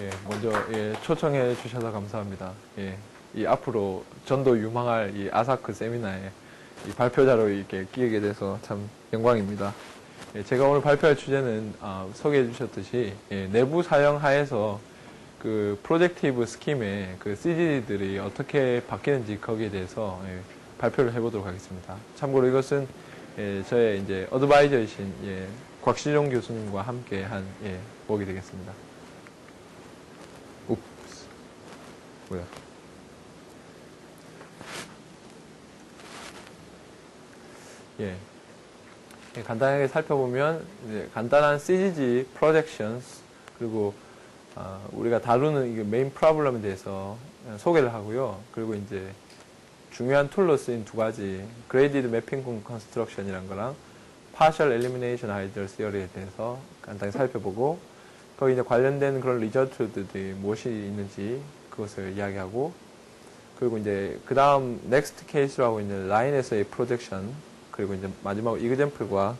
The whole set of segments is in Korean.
예, 먼저 초청해 주셔서 감사합니다. 예, 이 앞으로 전도 유망할 이 아사크 세미나에 이 발표자로 이렇게 끼게 돼서 참 영광입니다. 예, 제가 오늘 발표할 주제는 소개해 주셨듯이 내부 사용 하에서 그 프로젝티브 스킴의 그 CG들이 어떻게 바뀌는지 거기에 대해서 발표를 해보도록 하겠습니다. 참고로 이것은 저의 이제 어드바이저이신 곽시종 교수님과 함께 한 목이 되겠습니다. 옵스. 뭐야? 간단하게 살펴보면 이제 간단한 CGG projections 그리고 우리가 다루는 이 메인 프로블럼에 대해서 소개를 하고요. 그리고 이제 중요한 툴로 쓰인 두 가지 graded mapping construction이란 거랑 partial elimination ideal theory에 대해서 간단히 살펴보고 거기 이제 관련된 그런 리저트들이 무엇이 있는지 그것을 이야기하고 그리고 이제 그 다음 next case라고 있는 라인에서의 projection 그리고 이제 마지막으로 example과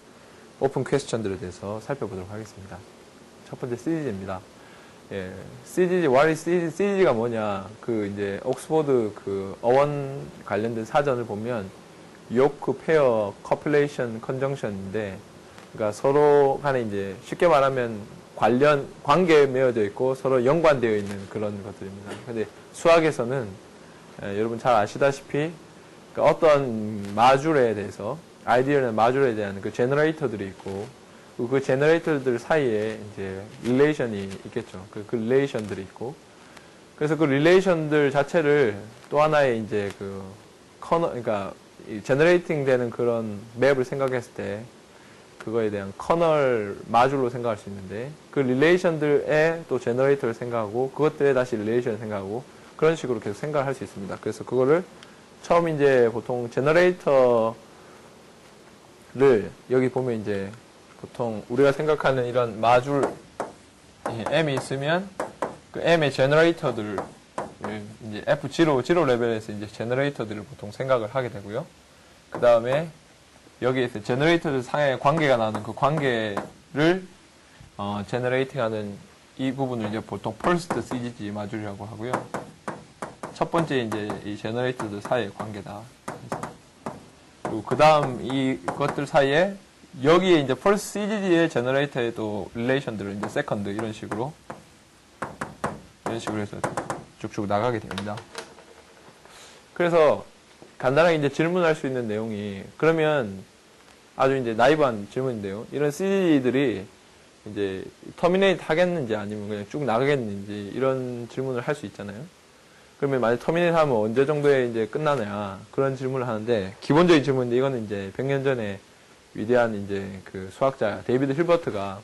open question들에 대해서 살펴보도록 하겠습니다. 첫 번째 CGG입니다. CGG, what is CGG? CGG가 뭐냐? 그 이제 옥스포드 그 어원 관련된 사전을 보면 요크, 페어, 커플레이션, 컨정션인데 그러니까 서로 간에 이제 쉽게 말하면 관계에 맺어져 있고 서로 연관되어 있는 그런 것들입니다. 근데 수학에서는 여러분 잘 아시다시피 그러니까 어떤 마줄에 대해서 아이디어나 마줄에 대한 그 제너레이터들이 있고 그 제너레이터들 사이에 이제 릴레이션이 있겠죠. 그 릴레이션들이 있고 그래서 그 릴레이션들 자체를 또 하나의 이제 그 그러니까 제너레이팅 되는 그런 맵을 생각했을 때 그거에 대한 커널 마줄로 생각할 수 있는데 그 릴레이션들에 또 제너레이터를 생각하고 그것들에 다시 릴레이션을 생각하고 그런 식으로 계속 생각을 할 수 있습니다. 그래서 그거를 처음 이제 보통 제너레이터를 여기 보면 이제 보통 우리가 생각하는 이런 마줄 M이 있으면 그 M의 제너레이터들을 이제 F0 레벨에서 이제 제너레이터들을 보통 생각을 하게 되고요. 그 다음에 여기에서 제너레이터들 사이에 관계가 나오는 그 관계를 제너레이팅하는 이 부분을 이제 보통 퍼스트 CGG 마줄이라고 하고요. 첫 번째 이제 이 제너레이터들 사이의 관계다. 그리고 그 다음 이것들 사이에 여기에 이제 퍼스트 CGG의 제너레이터에도 릴레이션들을 이제 세컨드 이런 식으로 해서 쭉쭉 나가게 됩니다. 그래서 간단하게 이제 질문할 수 있는 내용이 그러면 아주 이제 나이브한 질문인데요. 이런 CG들이 이제 터미네이트 하겠는지 아니면 그냥 쭉 나가겠는지 이런 질문을 할 수 있잖아요. 그러면 만약 터미네이트 하면 언제 정도에 이제 끝나냐 그런 질문을 하는데 기본적인 질문인데 이거는 이제 100년 전에 위대한 이제 그 수학자 데이비드 힐버트가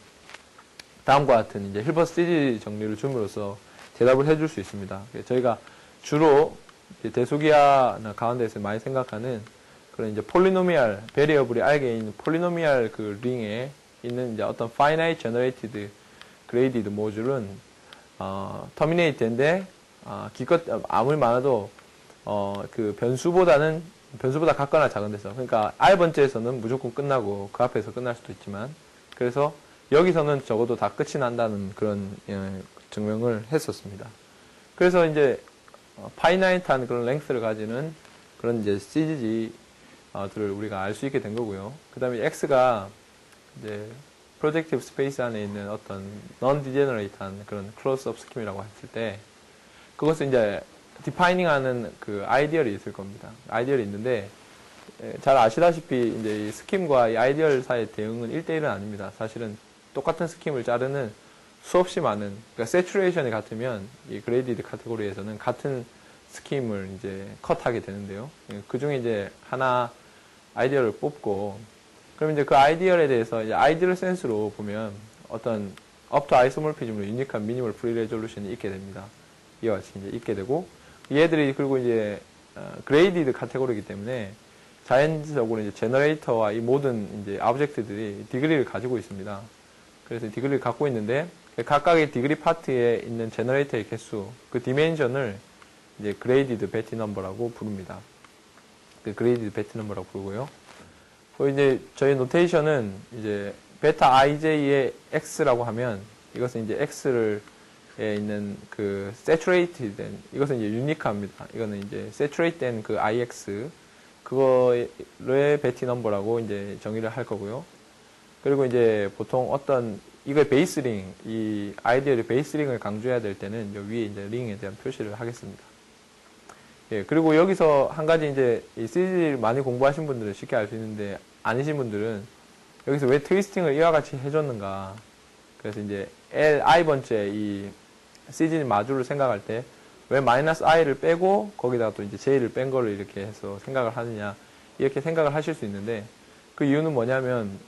다음과 같은 이제 힐버트 CG 정리를 줌으로써 대답을 해줄 수 있습니다. 저희가 주로 대수기하나 가운데에서 많이 생각하는 그런 이제 폴리노미알, 베리어블이 알게 있는 폴리노미알 그 링에 있는 이제 어떤 finite generated graded 모듈은 terminate인데 기껏 아무리 많아도 그 변수보다 같거나 작은 데서 그러니까 R번째에서는 무조건 끝나고 그 앞에서 끝날 수도 있지만 그래서 여기서는 적어도 다 끝이 난다는 그런 증명을 했었습니다. 그래서 이제 파이나이트한 그런 랭스를 가지는 그런 이제 CGG들을 우리가 알 수 있게 된 거고요. 그 다음에 X가 이제 프로젝티브 스페이스 안에 있는 어떤 non-degenerate한 그런 close-up 스킴이라고 했을 때 그것을 이제 디파이닝하는 그 아이디얼이 있을 겁니다. 아이디얼이 있는데 잘 아시다시피 이제 이 스킴과 이 아이디얼 사이의 대응은 1대1은 아닙니다. 사실은 똑같은 스킴을 자르는 수없이 많은 그러니까 세츄레이션이 같으면 이 그레이디드 카테고리에서는 같은 스킴을 이제 컷하게 되는데요. 그 중에 이제 하나 아이디얼을 뽑고 그럼 이제 그 아이디얼에 대해서 이제 아이디얼 센스로 보면 어떤 업투 아이소몰피즘으로 유니크한 미니멀 프리 레졸루션이 있게 됩니다. 이와 같이 이제 있게 되고 얘들이 그리고 이제 그레이디드 카테고리이기 때문에 자연적으로 이제 제너레이터와 이 모든 이제 오브젝트들이 디그리를 가지고 있습니다. 그래서 디그리를 갖고 있는데 각각의 디그리 파트에 있는 제너레이터의 개수, 그 디멘션을 이제 그레이디드 베티 넘버라고 부릅니다. 그 그레이디드 베티 넘버라고 부르고요. 이제 저희 노테이션은 이제 베타 ij의 x라고 하면 이것은 이제 x를 있는 그 saturated 된, 이것은 이제 유니크합니다. 이거는 이제 saturated 된 그 IX, 그거의 베티 넘버라고 이제 정의를 할 거고요. 그리고 이제 보통 어떤, 이거 베이스링, 이 아이디어의 베이스링을 강조해야 될 때는 요 위에 이제 링에 대한 표시를 하겠습니다. 예, 그리고 여기서 한 가지 이제 이 CG를 많이 공부하신 분들은 쉽게 알 수 있는데, 아니신 분들은 여기서 왜 트위스팅을 이와 같이 해줬는가. 그래서 이제 Li 번째 이 CG 마주를 생각할 때 왜 마이너스 i를 빼고 거기다가 또 이제 j를 뺀 거를 이렇게 해서 생각을 하느냐, 이렇게 생각을 하실 수 있는데, 그 이유는 뭐냐면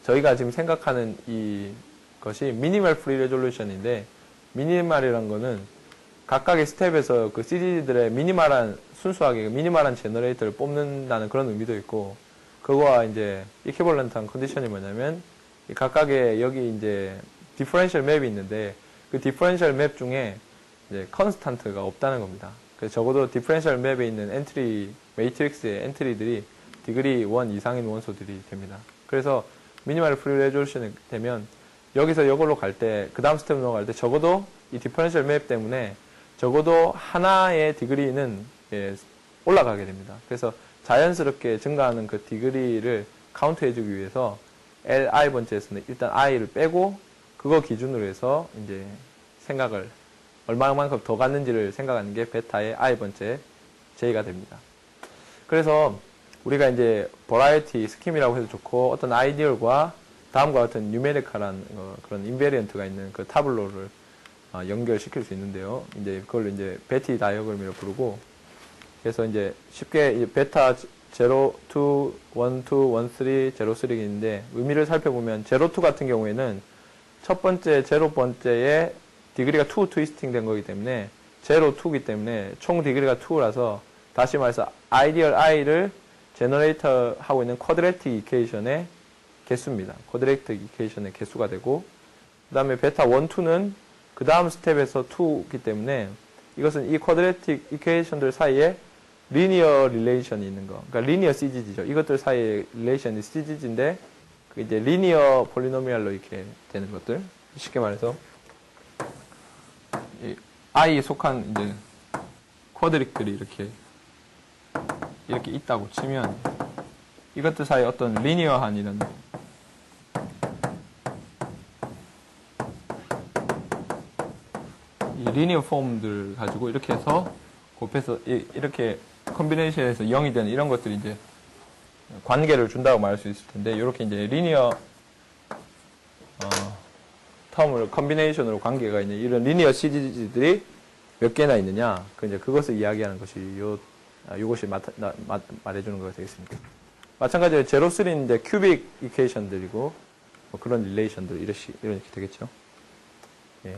저희가 지금 생각하는 이 것이 미니멀 프리 레졸루션인데, 미니멀이란 거는 각각의 스텝에서 그 CG들의 미니멀한, 순수하게 미니멀한 제너레이터를 뽑는다는 그런 의미도 있고, 그거와 이제 이퀴벌런트한 컨디션이 뭐냐면 이 각각의 여기 이제 디퍼런셜 맵이 있는데, 그 디퍼런셜 맵 중에 이제 컨스탄트가 없다는 겁니다. 그래서 적어도 디퍼런셜 맵에 있는 엔트리, 매트릭스의 엔트리들이 디그리 1 이상인 원소들이 됩니다. 그래서 미니멀 프리 레졸루션이 되면 여기서 이걸로 갈 때, 그 다음 스텝으로 갈 때 적어도 이 디퍼런셜 맵 때문에 적어도 하나의 디그리는 올라가게 됩니다. 그래서 자연스럽게 증가하는 그 디그리를 카운트 해주기 위해서 Li 번째에서는 일단 i를 빼고 그거 기준으로 해서 이제 생각을 얼마만큼 더 갔는지를 생각하는 게 베타의 i 번째 j가 됩니다. 그래서 우리가 이제 버라이어티 스킴이라고 해도 좋고, 어떤 아이디얼과 다음과 같은 뉴메리컬한 그런 인베리언트가 있는 그 타블로를 연결시킬 수 있는데요. 이제 그걸 이제 베티 다이어그램이라고 부르고, 그래서 이제 쉽게 이제 베타 0, 2, 1, 2, 1, 3, 0, 3가 있는데, 의미를 살펴보면 0, 2 같은 경우에는 첫 번째, 0 번째에 디그리가 2 트위스팅 된 거기 때문에 0, 2이기 때문에 총 디그리가 2라서, 다시 말해서 아이디얼 i를 제너레이터 하고 있는 쿼드레틱 이퀘이션의 개수입니다. 쿼드레틱 이퀘이션의 개수가 되고, 그 다음에 베타 1, 2는 그 다음 스텝에서 2이기 때문에 이것은 이 쿼드레틱 이퀘이션들 사이에 리니어 릴레이션이 있는 거. 그러니까 리니어 CGG죠. 이것들 사이의 릴레이션이 CGG인데, 그 이제 리니어 폴리노미얼로 이렇게 되는 것들. 쉽게 말해서 이 i에 속한 이제 쿼드릭들이 이렇게 있다고 치면, 이것들 사이 어떤 리니어한 이런 이 리니어 폼들 가지고 이렇게 해서 곱해서 이렇게 컨비네이션에서 0이 되는 이런 것들이 이제 관계를 준다고 말할 수 있을 텐데, 이렇게 이제 리니어 텀을 컨비네이션으로 관계가 있는 이런 리니어 CG들이 몇 개나 있느냐, 이제 그것을 이야기하는 것이 요것이 말해주는 거가 되겠습니다. 마찬가지로 제로 3인데 큐빅 이퀘이션들이고 뭐 그런 릴레이션들 이렇게 되겠죠. 예.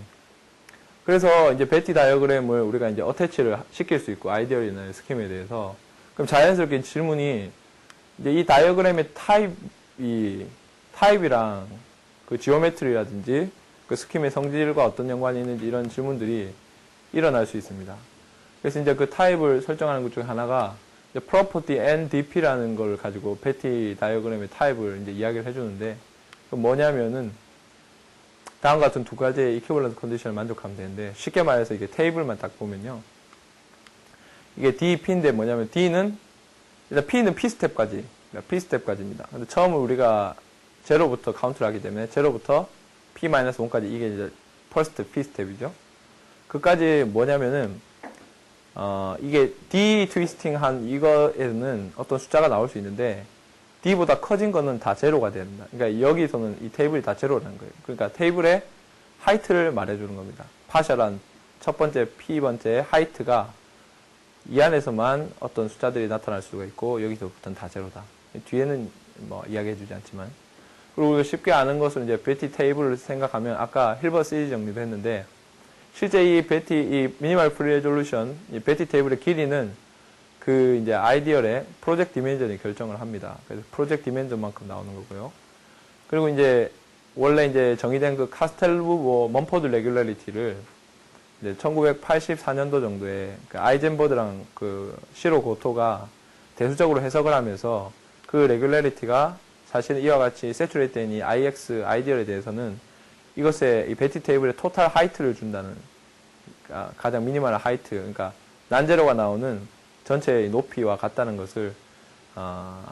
그래서 이제 베티 다이어그램을 우리가 이제 어태치를 시킬 수 있고, 아이디어나 스킴에 대해서. 그럼 자연스럽게 질문이, 이제 이 다이어그램의 타입이랑 그 지오메트리라든지 그 스킴의 성질과 어떤 연관이 있는지, 이런 질문들이 일어날 수 있습니다. 그래서 이제 그 타입을 설정하는 것 중에 하나가 property NDP라는 걸 가지고 베티 다이어그램의 타입을 이제 이야기를 해주는데, 그 뭐냐면은 다음과 같은 두 가지의 이퀴벌런트 컨디션을 만족하면 되는데, 쉽게 말해서 이게 테이블만 딱 보면요, 이게 DP인데 뭐냐면 D는 일단 P는 P스텝까지, P스텝까지입니다. 근데 처음에 우리가 0부터 카운트를 하기 때문에 0부터 P-1까지 이게 이제 퍼스트 P스텝이죠. 그까지 뭐냐면은 이게 D 트위스팅 한 이거에는 어떤 숫자가 나올 수 있는데, D보다 커진 거는 다 제로가 됩니다. 그러니까 여기서는 이 테이블이 다 제로라는 거예요. 그러니까 테이블의 하이트를 말해주는 겁니다. 파셜한 첫 번째, P번째 하이트가 이 안에서만 어떤 숫자들이 나타날 수가 있고, 여기서부터는 다 제로다. 뒤에는 뭐 이야기해주지 않지만. 그리고 쉽게 아는 것은 이제 베티 테이블을 생각하면, 아까 힐버트 시리즈 정리도 했는데, 실제 이 미니멀 프리 레졸루션, 이 베티 테이블의 길이는 그 이제 아이디얼의 프로젝트 디멘전이 결정을 합니다. 그래서 프로젝트 디멘전만큼 나오는 거고요. 그리고 이제 원래 이제 정의된 그 카스텔루보 먼포드 레귤러리티를 이제 1984년도 정도에 그 아이젠버드랑 그 시로 고토가 대수적으로 해석을 하면서, 그 레귤러리티가 사실은 이와 같이 세츄레이트 된 이 IX 아이디얼에 대해서는 이것에 이 베티 테이블에 토탈 하이트를 준다는, 그러니까 가장 미니멀한 하이트, 그러니까 난제로가 나오는 전체의 높이와 같다는 것을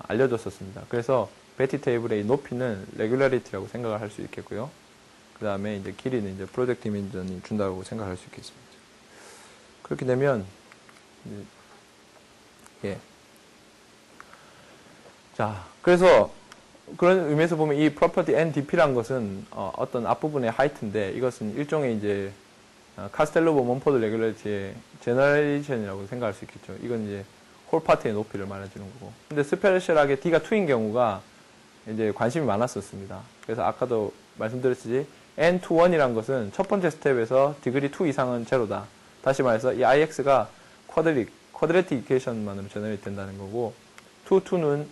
알려줬었습니다. 그래서 베티 테이블의 높이는 레귤러리티라고 생각을 할 수 있겠고요. 그 다음에 이제 길이는 이제 프로젝트 디멘전이 준다고 생각할 수 있겠습니다. 그렇게 되면 예. 자, 그래서 그런 의미에서 보면 이 property NDP라는 것은 어떤 앞부분의 하이트인데 이것은 일종의 이제 카스텔로보 몬포드 레귤러리티의 제너레이션이라고 생각할 수 있겠죠. 이건 이제 홀 파트의 높이를 말해주는 거고. 근데 스페셜하게 D가 2인 경우가 이제 관심이 많았었습니다. 그래서 아까도 말씀드렸듯이 N to 1이란 것은 첫 번째 스텝에서 디그리 2 이상은 제로다. 다시 말해서 이 IX가 쿼드레틱 이퀘이션만으로 제너레이트 된다는 거고 2 2는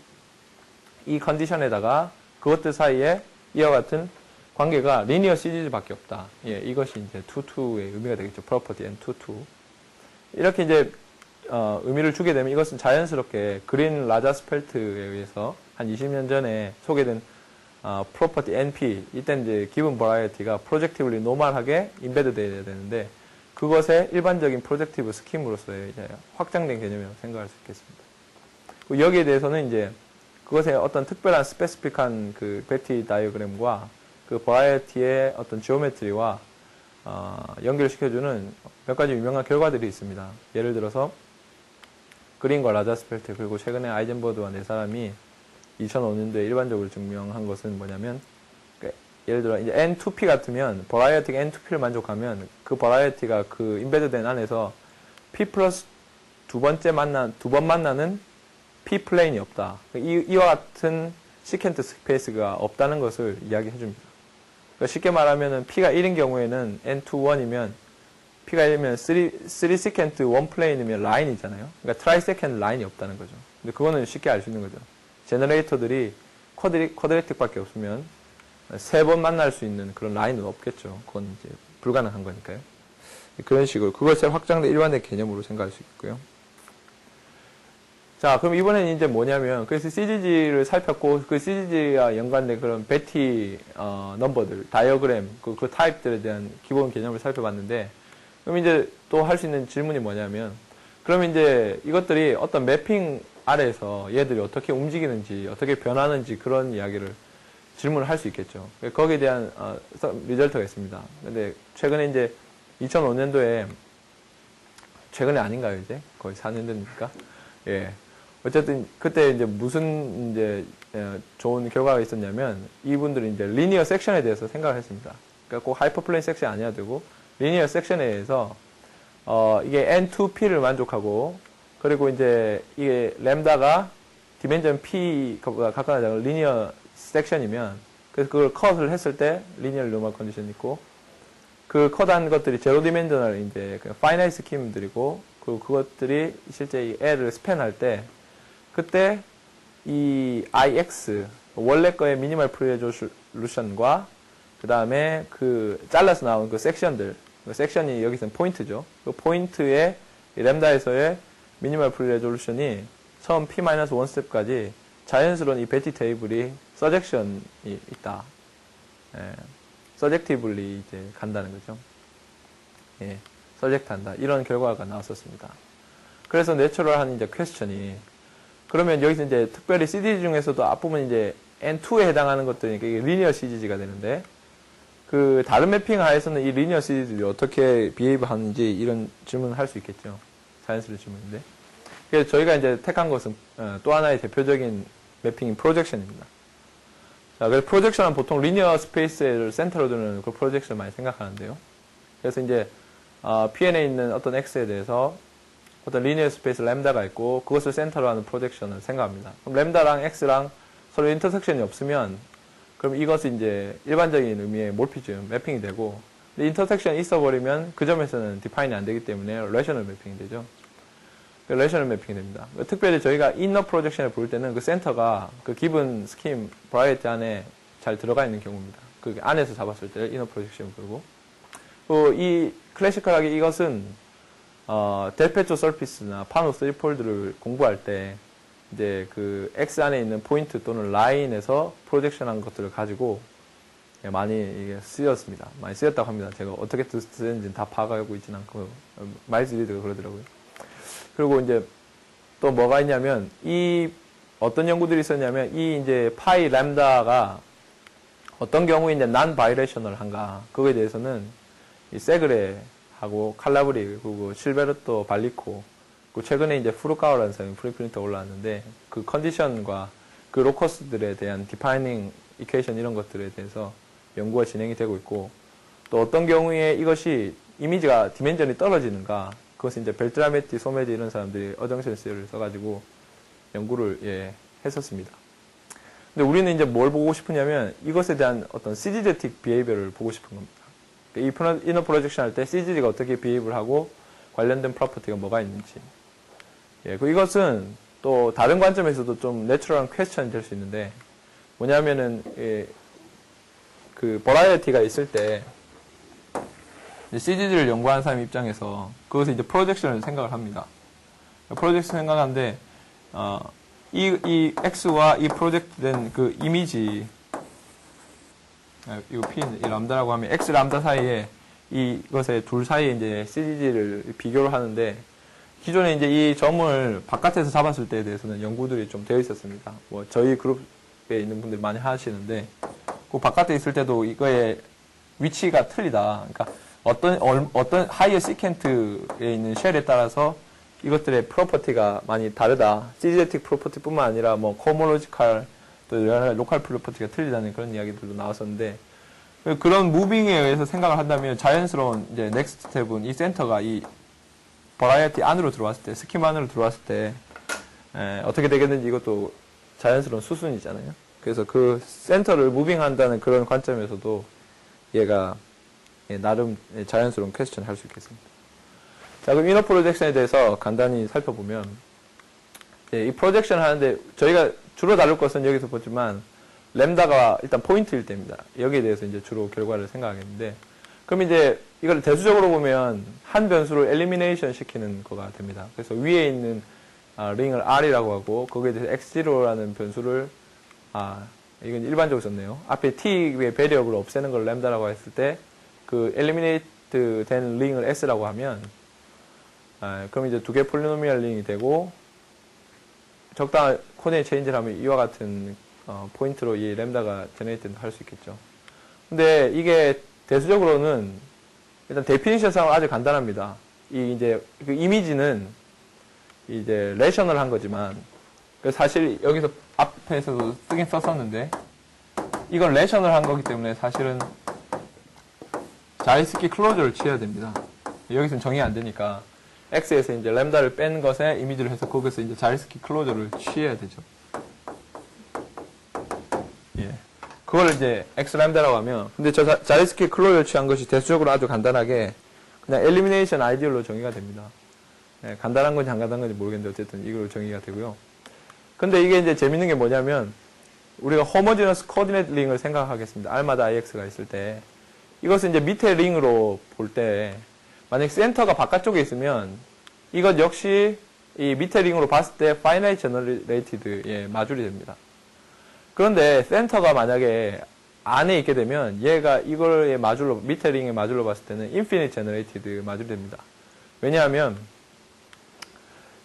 이 컨디션에다가 그것들 사이에 이와 같은 관계가 리니어 시리즈밖에 없다. 예, 이것이 이제 2, 2의 의미가 되겠죠. property and 2, 2. 이렇게 이제 의미를 주게 되면 이것은 자연스럽게 그린 라자스펠트에 의해서 한 20년 전에 소개된 property NP, 이때 이제 given variety가 projectively 노멀하게 인베드 되어야 되는데 그것의 일반적인 프로젝티브 스킴으로서의 이제 확장된 개념이라고 생각할 수 있겠습니다. 여기에 대해서는 이제 그것의 어떤 특별한 스페시픽한 그 베티 다이어그램과 그 버라이어티의 어떤 지오메트리와 연결시켜주는 몇 가지 유명한 결과들이 있습니다. 예를 들어서 그린과 라자스펠트 그리고 최근에 아이젠버드와 네 사람이 2005년도에 일반적으로 증명한 것은 뭐냐면 예를 들어 이제 N2P 같으면 버라이어티가 N2P를 만족하면 그 버라이어티가 그 인베드된 안에서 P 플러스 두 번 만나는 P 플레인이 없다. 이와 같은 시켄트 스페이스가 없다는 것을 이야기해 줍니다. 그러니까 쉽게 말하면 P가 1인 경우에는 N2, 1이면 P가 1이면 3 시켄트 1 플레인이면 라인이잖아요. 그러니까 트라이 세컨드 라인이 없다는 거죠. 근데 그거는 쉽게 알 수 있는 거죠. 제너레이터들이 쿼드레틱밖에 없으면 3번 만날 수 있는 그런 라인은 없겠죠. 그건 이제 불가능한 거니까요. 그런 식으로 그것을 확장된 일반의 개념으로 생각할 수 있고요. 자, 그럼 이번에는 이제 뭐냐면, 그래서 CGG를 살폈고, 그 CGG와 연관된 그런 베티, 넘버들, 다이어그램, 그 타입들에 대한 기본 개념을 살펴봤는데, 그럼 이제 또 할 수 있는 질문이 뭐냐면, 그럼 이제 이것들이 어떤 매핑 아래에서 얘들이 어떻게 움직이는지, 어떻게 변하는지 그런 이야기를 질문을 할 수 있겠죠. 거기에 대한, 리절트가 있습니다. 근데 최근에 이제 2005년도에, 최근에 아닌가요, 이제? 거의 4년 전이니까. 예. 어쨌든 그때 이제 무슨 이제 좋은 결과가 있었냐면 이분들이 이제 리니어 섹션에 대해서 생각을 했습니다. 그러니까 꼭 하이퍼플레인 섹션이 아니어야 되고 리니어 섹션에 의해서 이게 N2P를 만족하고 그리고 이제 이게 램다가 디멘전 P가 각각 리니어 섹션이면 그래서 그걸 컷을 했을 때 리니어 노멀 컨디션이 있고 그 컷한 것들이 제로 디멘전을 이제 파이나이트 스킴들이고 그리고 그것들이 실제 이 L을 스팬할 때 그때 이 IX 원래 거의 미니멀 프리레졸루션과 그 다음에 그 잘라서 나온 그 섹션들 그 섹션이 여기서는 포인트죠. 그 포인트의 램다에서의 미니멀 프리레졸루션이 처음 P-1 스텝까지 자연스러운 이 베티 테이블이 서젝션이 있다. 예, 서젝티블리 이제 간다는 거죠. 예, 서젝트한다. 이런 결과가 나왔었습니다. 그래서 내추럴한 이제 퀘스천이 그러면 여기서 이제 특별히 CDG 중에서도 앞부분 이제 N2에 해당하는 것들이 리니어 CGG가 되는데 그 다른 매핑 하에서는 이 리니어 CGG들이 어떻게 비헤이브 하는지 이런 질문을 할 수 있겠죠. 자연스러운 질문인데. 그래서 저희가 이제 택한 것은 또 하나의 대표적인 매핑인 프로젝션입니다. 자, 그래서 프로젝션은 보통 리니어 스페이스를 센터로 두는 그 프로젝션을 많이 생각하는데요. 그래서 이제 PN에 있는 어떤 X에 대해서 어떤 리니어 스페이스 램다가 있고 그것을 센터로 하는 프로젝션을 생각합니다. 그럼 램다랑 X랑 서로 인터섹션이 없으면 그럼 이것이 이제 일반적인 의미의 몰피즘 매핑이 되고 근데 인터섹션이 있어버리면 그 점에서는 디파인이 안 되기 때문에 레셔널 매핑이 되죠. 레셔널 매핑이 됩니다. 특별히 저희가 이너 프로젝션을 부를 때는 그 센터가 그 기본 스킴 버라이어티 안에 잘 들어가 있는 경우입니다. 그 안에서 잡았을 때 이너 프로젝션을 부르고 이 클래시컬하게 이것은 델페초 서피스나 파노 3폴드를 공부할 때 이제 그 X 안에 있는 포인트 또는 라인에서 프로젝션한 것들을 가지고 많이 이게 쓰였습니다. 많이 쓰였다고 합니다. 제가 어떻게 쓰였는지는 다 파악하고 있지는 않고, 마일스 리드가 그러더라고요. 그리고 이제 또 뭐가 있냐면, 어떤 연구들이 있었냐면, 이제 파이 램다가 어떤 경우에 이제 난 바이레이셔널 한가, 그거에 대해서는 이 세그레하고 칼라브리, 그리고 실베르토 발리코, 그리고 최근에 이제 푸루카와라는 사람이 프리프린트가 올라왔는데, 그 컨디션과 그 로커스들에 대한 디파이닝 이퀘이션 이런 것들에 대해서 연구가 진행이 되고 있고, 또 어떤 경우에 이것이 이미지가 디멘전이 떨어지는가, 그것은 이제 벨트라메티, 소메디 이런 사람들이 어정션스를 써가지고 연구를 했었습니다. 근데 우리는 이제 뭘 보고 싶으냐면 이것에 대한 어떤 CG제틱 비헤이비어를 보고 싶은 겁니다. 이 이너 프로젝션 할 때 CG가 어떻게 비헤이브를 하고 관련된 프로퍼티가 뭐가 있는지. 이것은 또 다른 관점에서도 좀 내추럴한 퀘스천이 될 수 있는데 뭐냐면은 그 버라이어티가 있을 때 CG를 연구하는 사람 입장에서 그것을 이제 프로젝션을 생각을 합니다. 프로젝션 생각하는데 이 X와 이 프로젝트된 그 이미지 이거 P 이 람다라고 하면 X 람다 사이에 이것의 둘 사이에 이제 CG를 비교를 하는데 기존에 이제 이 점을 바깥에서 잡았을 때에 대해서는 연구들이 좀 되어 있었습니다. 뭐 저희 그룹에 있는 분들이 많이 하시는데 그 바깥에 있을 때도 이거의 위치가 틀리다. 그러니까 어떤 하이어 시켄트에 있는 쉘에 따라서 이것들의 프로퍼티가 많이 다르다. 시지제틱 프로퍼티 뿐만 아니라 뭐 코모로지컬 또 여러 로컬 프로퍼티가 틀리다는 그런 이야기들도 나왔었는데 그런 무빙에 의해서 생각을 한다면 자연스러운 이제 넥스트 스텝은 이 센터가 이 버라이어티 안으로 들어왔을 때 스키마 안으로 들어왔을 때 어떻게 되겠는지 이것도 자연스러운 수순이잖아요. 그래서 그 센터를 무빙한다는 그런 관점에서도 얘가 나름 자연스러운 퀘스천을 할 수 있겠습니다. 자, 그럼 이너 프로젝션에 대해서 간단히 살펴보면 이 프로젝션 하는데 저희가 주로 다룰 것은 여기서 보지만 램다가 일단 포인트일 때입니다. 여기에 대해서 이제 주로 결과를 생각하겠는데 그럼 이제 이걸 대수적으로 보면 한 변수를 엘리미네이션 시키는 거가 됩니다. 그래서 위에 있는 링을 R이라고 하고 거기에 대해서 X0라는 변수를 이건 일반적으로 썼네요. 앞에 T의 배리업을 없애는 걸 램다라고 했을 때 그 엘리미네이트 된 링을 S라고 하면 그럼 이제 두 개 폴리노미얼 링이 되고 적당한 코디네이트 체인지를 하면 이와 같은 포인트로 이 램다가 제네이트 할 수 있겠죠. 근데 이게 대수적으로는 일단 데피니션상은 아주 간단합니다. 이제 그 이미지는 이제 레셔널 한 거지만 사실 여기서 앞에서도 쓰긴 썼었는데 이건 레셔널 한 거기 때문에 사실은 자이스키 클로저를 취해야 됩니다. 여기서는 정의 안 되니까 X에서 이제 램다를 뺀 것에 이미지를 해서 거기서 이제 자이스키 클로저를 취해야 되죠. 그걸 이제 X 램다라고 하면 근데 저 자이스키 클로저를 취한 것이 대수적으로 아주 간단하게 그냥 엘리미네이션 아이디얼로 정의가 됩니다. 간단한 건지 안 간단한 건지 모르겠는데 어쨌든 이걸로 정의가 되고요. 근데 이게 이제 재밌는 게 뭐냐면 우리가 호모지너스 코디네이트 링을 생각하겠습니다. R마다 IX가 있을 때 이것은 이제 밑에 링으로 볼 때 만약 센터가 바깥쪽에 있으면 이것 역시 이 밑에 링으로 봤을 때 finite generated 마줄이 됩니다. 그런데 센터가 만약에 안에 있게 되면 얘가 이거의 마줄로 밑에 링의 마줄로 봤을 때는 infinite generated 마줄이 됩니다. 왜냐하면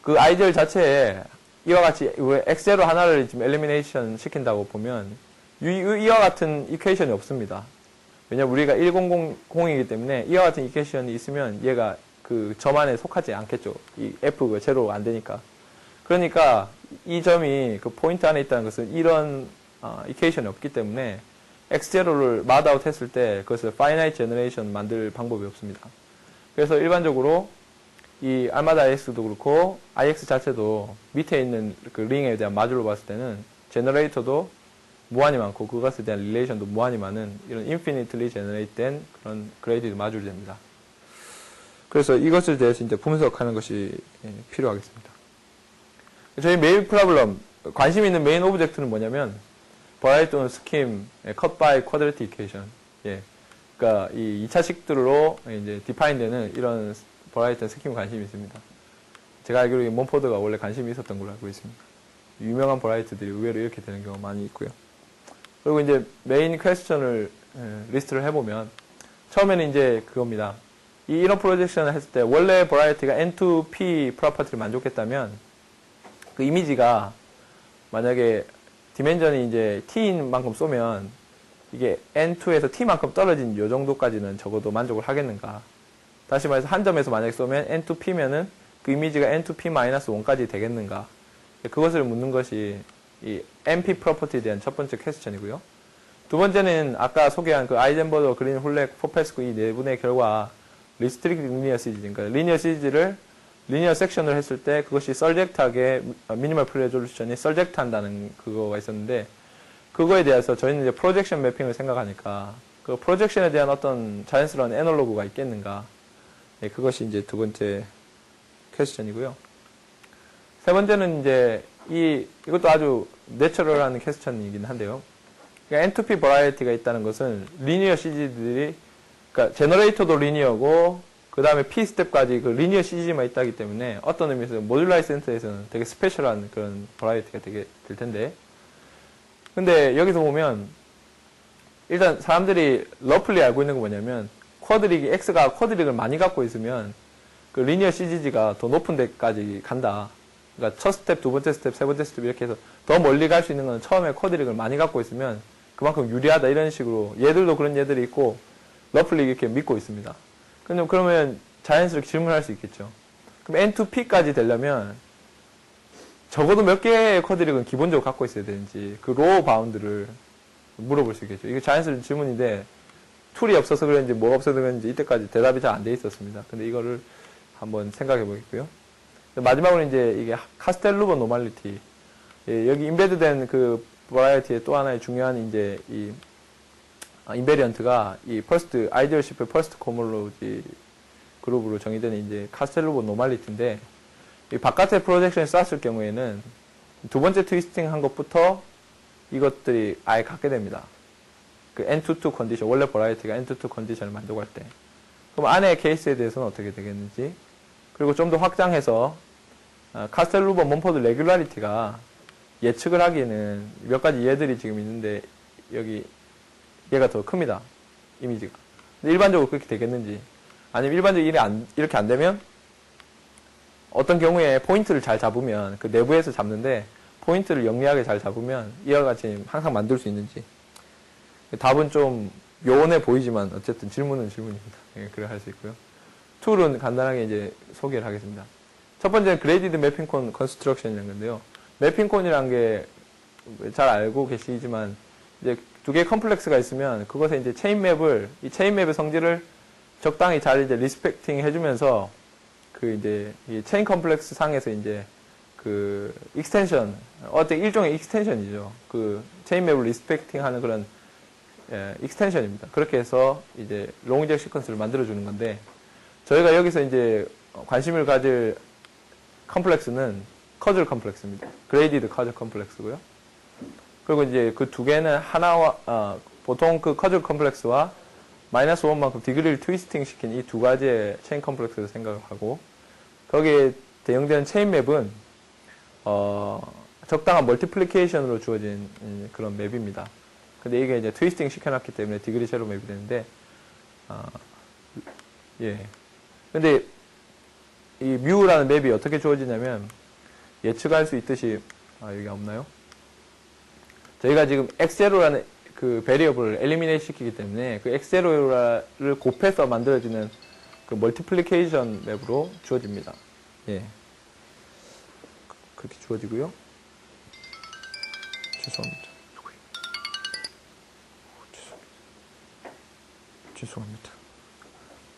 그 아이디얼 자체에 이와 같이 X0 하나를 지금 엘리미네이션 시킨다고 보면 이와 같은 이퀘이션이 없습니다. 왜냐면 우리가 1000이기 때문에 이와 같은 이퀘이션이 있으면 얘가 그 점 안에 속하지 않겠죠. 이 F가 제로 안 되니까. 그러니까 이 점이 그 포인트 안에 있다는 것은 이런 이퀘이션이 없기 때문에 X0를 마드아웃 했을 때 그것을 finite generation 만들 방법이 없습니다. 그래서 일반적으로 이 R마다 IX도 그렇고 IX 자체도 밑에 있는 그 링에 대한 마줄로 봤을 때는 제너레이터도 무한히 많고 그것에 대한 릴레이션도 무한히 많은 이런 infinitely generate 된 그런 graded 마줄이 됩니다. 그래서 이것에 대해서 이제 분석하는 것이 필요하겠습니다. 저희 메인 프로블럼 관심 있는 메인 오브젝트는 뭐냐면 버라이어티 또는 스킴, cut by quadratic equation. 그러니까 이 2차식들로 이제 디파인 되는 이런 버라이어티 스킴 관심이 있습니다. 제가 알기로 몬포드가 원래 관심이 있었던 걸로 알고 있습니다. 유명한 버라이어티들이 의외로 이렇게 되는 경우가 많이 있고요. 그리고 이제 메인 퀘스천을 리스트를 해보면 처음에는 이제 그겁니다. 이 이런 프로젝션을 했을 때 원래 버라이어티가 N2P 프로퍼티를 만족했다면 그 이미지가 만약에 디멘전이 이제 T인 만큼 쏘면 이게 N2에서 T만큼 떨어진 요 정도까지는 적어도 만족을 하겠는가. 다시 말해서 한 점에서 만약에 쏘면 N2P면은 그 이미지가 N2P-1까지 되겠는가. 그것을 묻는 것이 이 NP 프로퍼티에 대한 첫 번째 퀘스천이고요. 두 번째는 아까 소개한 그 아이젠버더, 그린, 홀렉, 포페스코 이 네 분의 결과 리스트릭트 리니어 시리즈, 그러니까 리니어 시리즈를 리니어 섹션을 했을 때 그것이 썰젝트하게 미니멀 프레졸루션이 썰젝트 한다는 그거가 있었는데 그거에 대해서 저희는 이제 프로젝션 매핑을 생각하니까 그 프로젝션에 대한 어떤 자연스러운 애널로그가 있겠는가. 네, 그것이 이제 두 번째 퀘스천이고요. 세 번째는 이제 이것도 아주 내추럴한 퀘스천이긴 한데요. 그러니까 N2P 버라이어티가 있다는 것은 리니어 CG들이 그러니까 제너레이터도 리니어고 그 다음에 P 스텝까지 그 리니어 CG만 있다기 때문에 어떤 의미에서 모듈라이 센터에서는 되게 스페셜한 그런 버라이어티가 되게 될 텐데 근데 여기서 보면 일단 사람들이 러플리 알고 있는 건 뭐냐면 X가 쿼드릭을 많이 갖고 있으면 그 리니어 CG가 더 높은 데까지 간다. 그러니까 첫 스텝, 두 번째 스텝, 세 번째 스텝 이렇게 해서 더 멀리 갈 수 있는 건 처음에 쿼드릭을 많이 갖고 있으면 그만큼 유리하다 이런 식으로 얘들도 그런 얘들이 있고 러플리 이렇게 믿고 있습니다. 그러면 자연스럽게 질문할 수 있겠죠. 그럼 N2P까지 되려면 적어도 몇 개의 쿼드릭은 기본적으로 갖고 있어야 되는지 그 로우 바운드를 물어볼 수 있겠죠. 이게 자연스러운 질문인데 툴이 없어서 그런지 뭐가 없어서 그런지 이때까지 대답이 잘 안 돼 있었습니다. 근데 이거를 한번 생각해 보겠고요. 마지막으로 이제 이게 카스텔루버 노멀리티. 예, 여기 인베드된 그 버라이어티의 또 하나의 중요한 이제 이 인베리언트가 이 퍼스트 아이디얼시프의 퍼스트 코몰로지 그룹으로 정의되는 이제 카스텔루버 노멀리티인데 이 바깥에 프로젝션을 쐈을 경우에는 두 번째 트위스팅 한 것부터 이것들이 아예 갖게 됩니다. 그 N22 컨디션, 원래 버라이어티가 N22 컨디션을 만족할 때. 그럼 안의 케이스에 대해서는 어떻게 되겠는지. 그리고 좀 더 확장해서 카스텔루버 몬포드 레귤라리티가 예측을 하기에는 몇 가지 예들이 지금 있는데 여기 얘가 더 큽니다. 이미지가. 근데 일반적으로 그렇게 되겠는지 아니면 일반적으로 이렇게 안 되면 어떤 경우에 포인트를 잘 잡으면 그 내부에서 잡는데 포인트를 영리하게 잘 잡으면 이와 같이 항상 만들 수 있는지 답은 좀 요원해 보이지만 어쨌든 질문은 질문입니다. 예, 그래 할 수 있고요. 툴은 간단하게 이제 소개를 하겠습니다. 첫 번째는 그레이디드 매핑콘 컨스트럭션이라는 건데요. 매핑콘이라는 게 잘 알고 계시지만 이제 두 개의 컴플렉스가 있으면 그것에 이제 이 체인맵의 성질을 적당히 잘 이제 리스펙팅 해주면서 그 이제 이 체인 컴플렉스 상에서 이제 그 익스텐션, 어떤 일종의 익스텐션이죠. 그 체인맵을 리스펙팅 하는 그런 익스텐션입니다. 그렇게 해서 이제 롱 이젝 시퀀스를 만들어주는 건데 저희가 여기서 이제 관심을 가질 컴플렉스는 커즐 컴플렉스입니다. 그레이디드 커즐 컴플렉스고요. 그리고 이제 그 두 개는 보통 그 커즐 컴플렉스와 마이너스 1만큼 디그리를 트위스팅 시킨 이 두 가지의 체인 컴플렉스를 생각을 하고 거기에 대응되는 체인맵은 적당한 멀티플리케이션으로 주어진 그런 맵입니다. 근데 이게 이제 트위스팅 시켜놨기 때문에 디그리 제로 맵이 되는데 예. 근데 이 뮤라는 맵이 어떻게 주어지냐면 예측할 수 있듯이 여기 없나요? 저희가 지금 x0라는 그 베리어블을 엘리미네이트 시키기 때문에 그 x0를 곱해서 만들어지는 그 멀티플리케이션 맵으로 주어집니다. 예. 그렇게 주어지고요. 죄송합니다.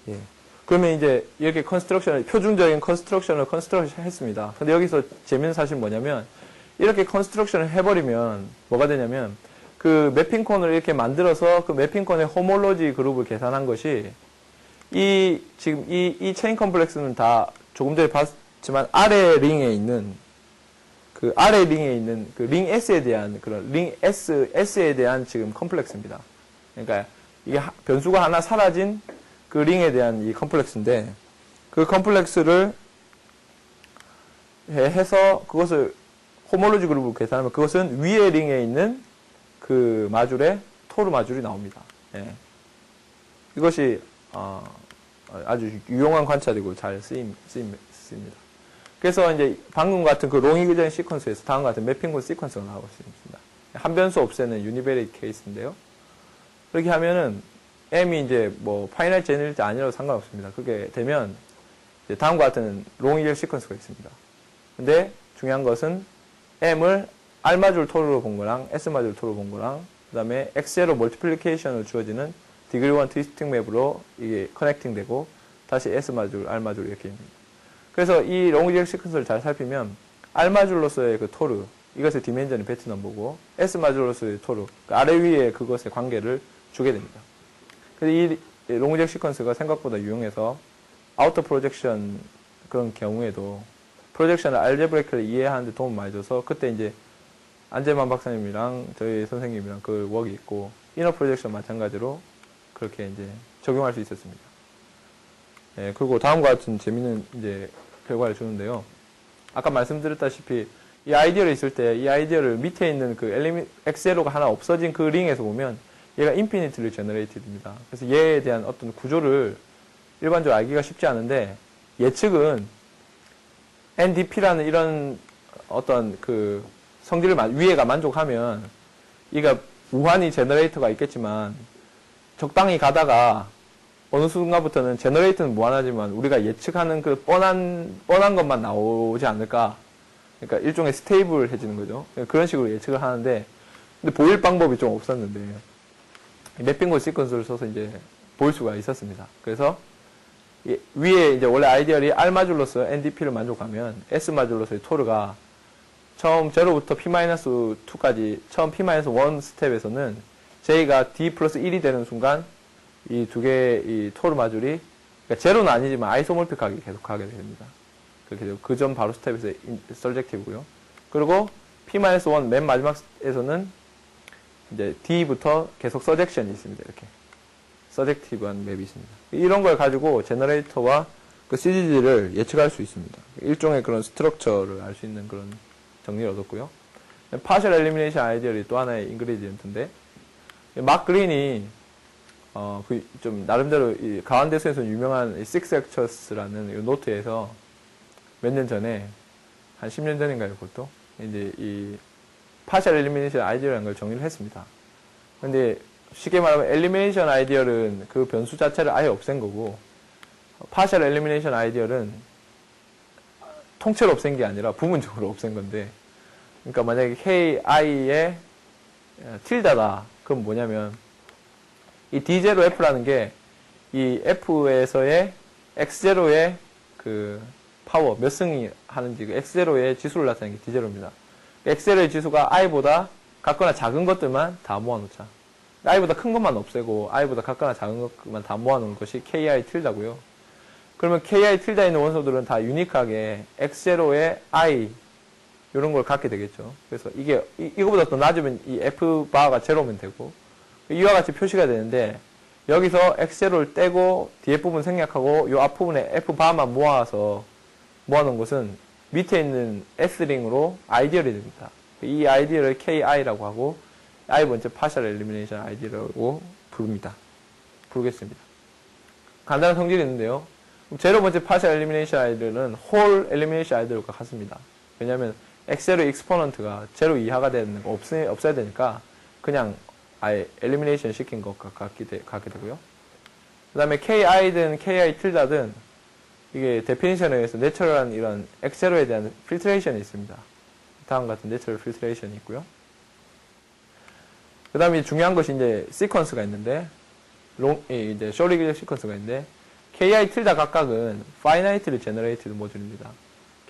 예. 그러면 이제 이렇게 표준적인 컨스트럭션을 했습니다. 근데 여기서 재밌는 사실은 뭐냐면 이렇게 컨스트럭션을 해버리면 뭐가 되냐면 그 매핑콘을 이렇게 만들어서 그 매핑콘의 호몰로지 그룹을 계산한 것이 지금 이 체인 컴플렉스는 다 조금 전에 봤지만 아래 링에 있는 그 링 S에 대한 그런 링 S에 대한 지금 컴플렉스입니다. 그러니까 이게 변수가 하나 사라진 그 링에 대한 이 컴플렉스인데 그 컴플렉스를 해서 그것을 호몰로지 그룹으로 계산하면 그것은 위에 링에 있는 그 마줄에 토르 마줄이 나옵니다. 예. 이것이 아주 유용한 관찰이고 잘 쓰입니다. 그래서 이제 방금 같은 그 롱이그전 시퀀스에서 다음과 같은 매핑군 시퀀스가 나오고 있습니다. 한 변수 없애는 유니베리트 케이스인데요. 그렇게 하면은 m이 이제 뭐 파이널 제너럴티 아니라도 상관없습니다. 그렇게 되면 이제 다음과 같은 롱이글 시퀀스가 있습니다. 근데 중요한 것은 m을 r 마줄 토르로 본 거랑 s 마줄 토르로 본 거랑 그다음에 x제로 멀티플리케이션으로 주어지는 디그리 1 트위스팅 맵으로 이게 커넥팅 되고 다시 s 마줄, r 마줄 이렇게 됩니다. 그래서 이 롱이글 시퀀스를 잘 살피면 r 마줄로서의 그 토르 이것의 디멘전이 배트 넘버고 s 마줄로서의 토르 그 아래 위에 그것의 관계를 주게 됩니다. 그래서 이 롱이글 시퀀스가 생각보다 유용해서 아우터 프로젝션 그런 경우에도 프로젝션을 알제브레이크를 이해하는데 도움을 많이 줘서 그때 이제 안재만 박사님이랑 저희 선생님이랑 그 웍이 있고 이너 프로젝션 마찬가지로 그렇게 이제 적용할 수 있었습니다. 예, 그리고 다음과 같은 재미있는 이제 결과를 주는데요. 아까 말씀드렸다시피 이 아이디어를 있을 때 이 아이디어를 밑에 있는 그 X0가 하나 없어진 그 링에서 보면 얘가 인피니트리 제너레이트 됩니다. 그래서 얘에 대한 어떤 구조를 일반적으로 알기가 쉽지 않은데 예측은 NDP라는 이런 어떤 그 성질을 위에가 만족하면 얘가 무한히 제너레이터가 있겠지만 적당히 가다가 어느 순간부터는 제너레이터는 무한하지만 우리가 예측하는 그 뻔한 것만 나오지 않을까. 그러니까 일종의 스테이블해지는 거죠. 그런 식으로 예측을 하는데 근데 보일 방법이 좀 없었는데 매핑고 시퀀스를 써서 이제 보일 수가 있었습니다. 그래서 위에 이제 원래 아이디얼이 R 마줄로서 NDP를 만족하면 S 마줄로서의 토르가 처음 0부터 P-2까지 처음 P-1 스텝에서는 J가 D 플러스 1이 되는 순간 이 두 개의 이 토르 마줄이 그러니까 0는 아니지만 아이소몰픽하게 계속 가게 됩니다. 그렇게 되고 그 점 바로 스텝에서 서젝티브고요. 그리고 P-1 맨 마지막에서는 이제 D부터 계속 서젝션이 있습니다. 이렇게 서젝티브한 맵이 있습니다. 이런 걸 가지고 제너레이터와 그 CGG를 예측할 수 있습니다. 일종의 그런 스트럭처를 알 수 있는 그런 정리를 얻었고요. 파셜 엘리미네이션 아이디어이 또 하나의 인그리디언트인데 막 그린이 좀 나름대로 이 가운데서에서 유명한 Six Lectures라는 노트에서 몇 년 전에 한 10년 전인가요, 그것도 이제 이 파셜 엘리미네이션 아이디어라는 걸 정리를 했습니다. 근데 쉽게 말하면 엘리미네이션 아이디어는 그 변수 자체를 아예 없앤 거고 파셜 엘리미네이션 아이디어는 통째로 없앤 게 아니라 부분적으로 없앤 건데 그러니까 만약에 KI의 틸다다 그럼 뭐냐면 이 D0F라는 게 이 F에서의 X0의 그 파워 몇 승이 하는지 그 X0의 지수를 나타내는 게 D0입니다. X0의 지수가 I보다 같거나 작은 것들만 다 모아놓자. I보다 큰 것만 없애고 I보다 같거나 작은 것만 다 모아놓은 것이 KI 틸다고요. 그러면 KI 틸다에 있는 원소들은 다 유니크하게 X0의 I 이런 걸 갖게 되겠죠. 그래서 이게 이거보다 더 낮으면 이 F 바가 제로면 되고 이와 같이 표시가 되는데 여기서 X0를 떼고 뒤에 부분 생략하고 이 앞부분에 F 바만 모아놓은 것은 밑에 있는 S링으로 아이디얼이 됩니다. 이 아이디얼을 KI라고 하고 I번째 파셜 엘리미네이션 아이디어라고 부르겠습니다. 간단한 성질이 있는데요. 0번째 파셜 엘리미네이션 아이디어는 홀 엘리미네이션 아이디어가 같습니다. 왜냐하면 X0 익스포넌트가 0 이하가 되는 거 없어야 되니까 그냥 아예 엘리미네이션 시킨 것과 같게 되고요. 그 다음에 KI든 KI 틸다든 이게 데피니션에 의해서 내추럴한 이런 X0에 대한 필트레이션이 있습니다. 다음과 같은 내추럴 필트레이션이 있고요. 그 다음에 중요한 것이 이제 시퀀스가 있는데, 이제 쇼리그 시퀀스가 있는데, KI 틸다 각각은 finitely generated 모듈입니다.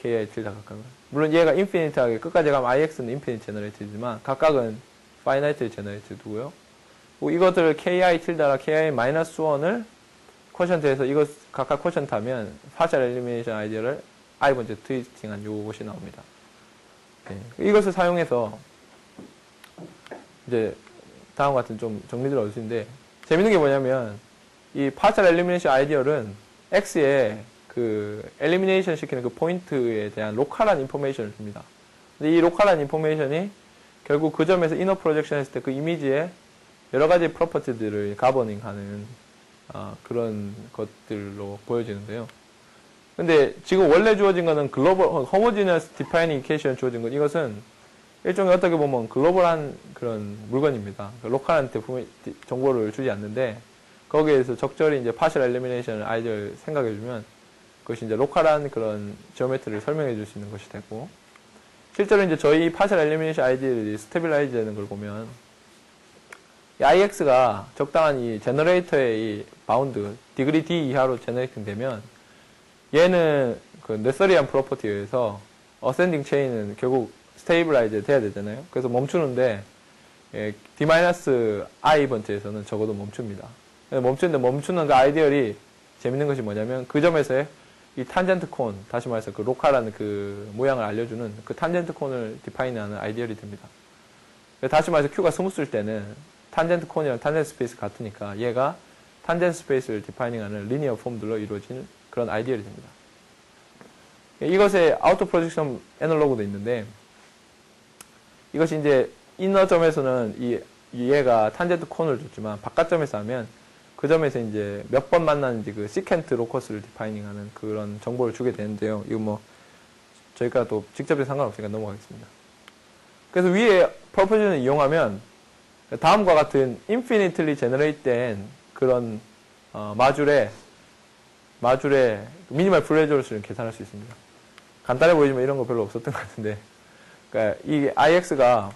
KI 틸다 각각은. 물론 얘가 인피니트하게 끝까지 가면 IX는 인피니트 제너레이트지만 각각은 finitely generated고요. 이것들을 KI 틸다랑 KI 마이너스 1을 쿼션트해서 이것 각각 쿼션트 하면 파셜 엘리미네이션 아이디어를 I번째 트위스팅한 요것이 나옵니다. 네. 이것을 사용해서 이제 다음과 같은 좀 정리를 얻을 수 있는데 재밌는 게 뭐냐면 이 파셜 엘리미네이션 아이디어는 X에 그 엘리미네이션 시키는 그 포인트에 대한 로컬한 인포메이션을 줍니다. 근데 이 로컬한 인포메이션이 결국 그 점에서 이너 프로젝션 했을 때 그 이미지에 여러 가지 프로퍼티들을 가버닝하는 그런 것들로 보여지는데요. 근데 지금 원래 주어진 거는 글로벌, homogeneous defining equation 주어진 것, 이것은 일종의 어떻게 보면 글로벌한 그런 물건입니다. 로컬한 정보를 주지 않는데, 거기에서 적절히 이제 partial elimination 아이디어를 생각해주면, 그것이 이제 로컬한 그런 지오메트리를 설명해 줄 수 있는 것이 되고, 실제로 이제 저희 partial elimination 아이디어들이 스테빌라이즈 되는 걸 보면, 이 IX가 적당한 이 제너레이터의 이 바운드, 디그리 D 이하로 제너레이팅 되면, 얘는 그 네서리한 프로퍼티에 의해서 어센딩 체인은 결국 스테이블라이즈 돼야 되잖아요. 그래서 멈추는데 D-I 번째에서는 적어도 멈춥니다. 멈추는데 멈추는 그 아이디얼이 재밌는 것이 뭐냐면 그 점에서의 이 탄젠트 콘, 다시 말해서 그 로컬한 그 모양을 알려주는 그 탄젠트 콘을 디파인하는 아이디얼이 됩니다. 다시 말해서 Q가 스무스일 때는 탄젠트 콘이랑 탄젠트 스페이스 같으니까 얘가 탄젠트 스페이스를 디파이닝하는 리니어 폼들로 이루어진 그런 아이디얼이 됩니다. 이것의 아우터 프로젝션 애널로그도 있는데, 이것이 이제 이너 점에서는 얘가 탄젠트 콘을 줬지만 바깥 점에서 하면 그 점에서 이제 몇 번 만나는지 그 시켄트 로커스를 디파이닝하는 그런 정보를 주게 되는데요. 이거 뭐 저희가 또 직접적인 상관없으니까 넘어가겠습니다. 그래서 위에 프로포지션을 이용하면 다음과 같은 infinitely generate 된 그런 마줄의 미니멀 플레저럴수를 계산할 수 있습니다. 간단해 보이지만 이런 거 별로 없었던 것 같은데, 그러니까 이 IX가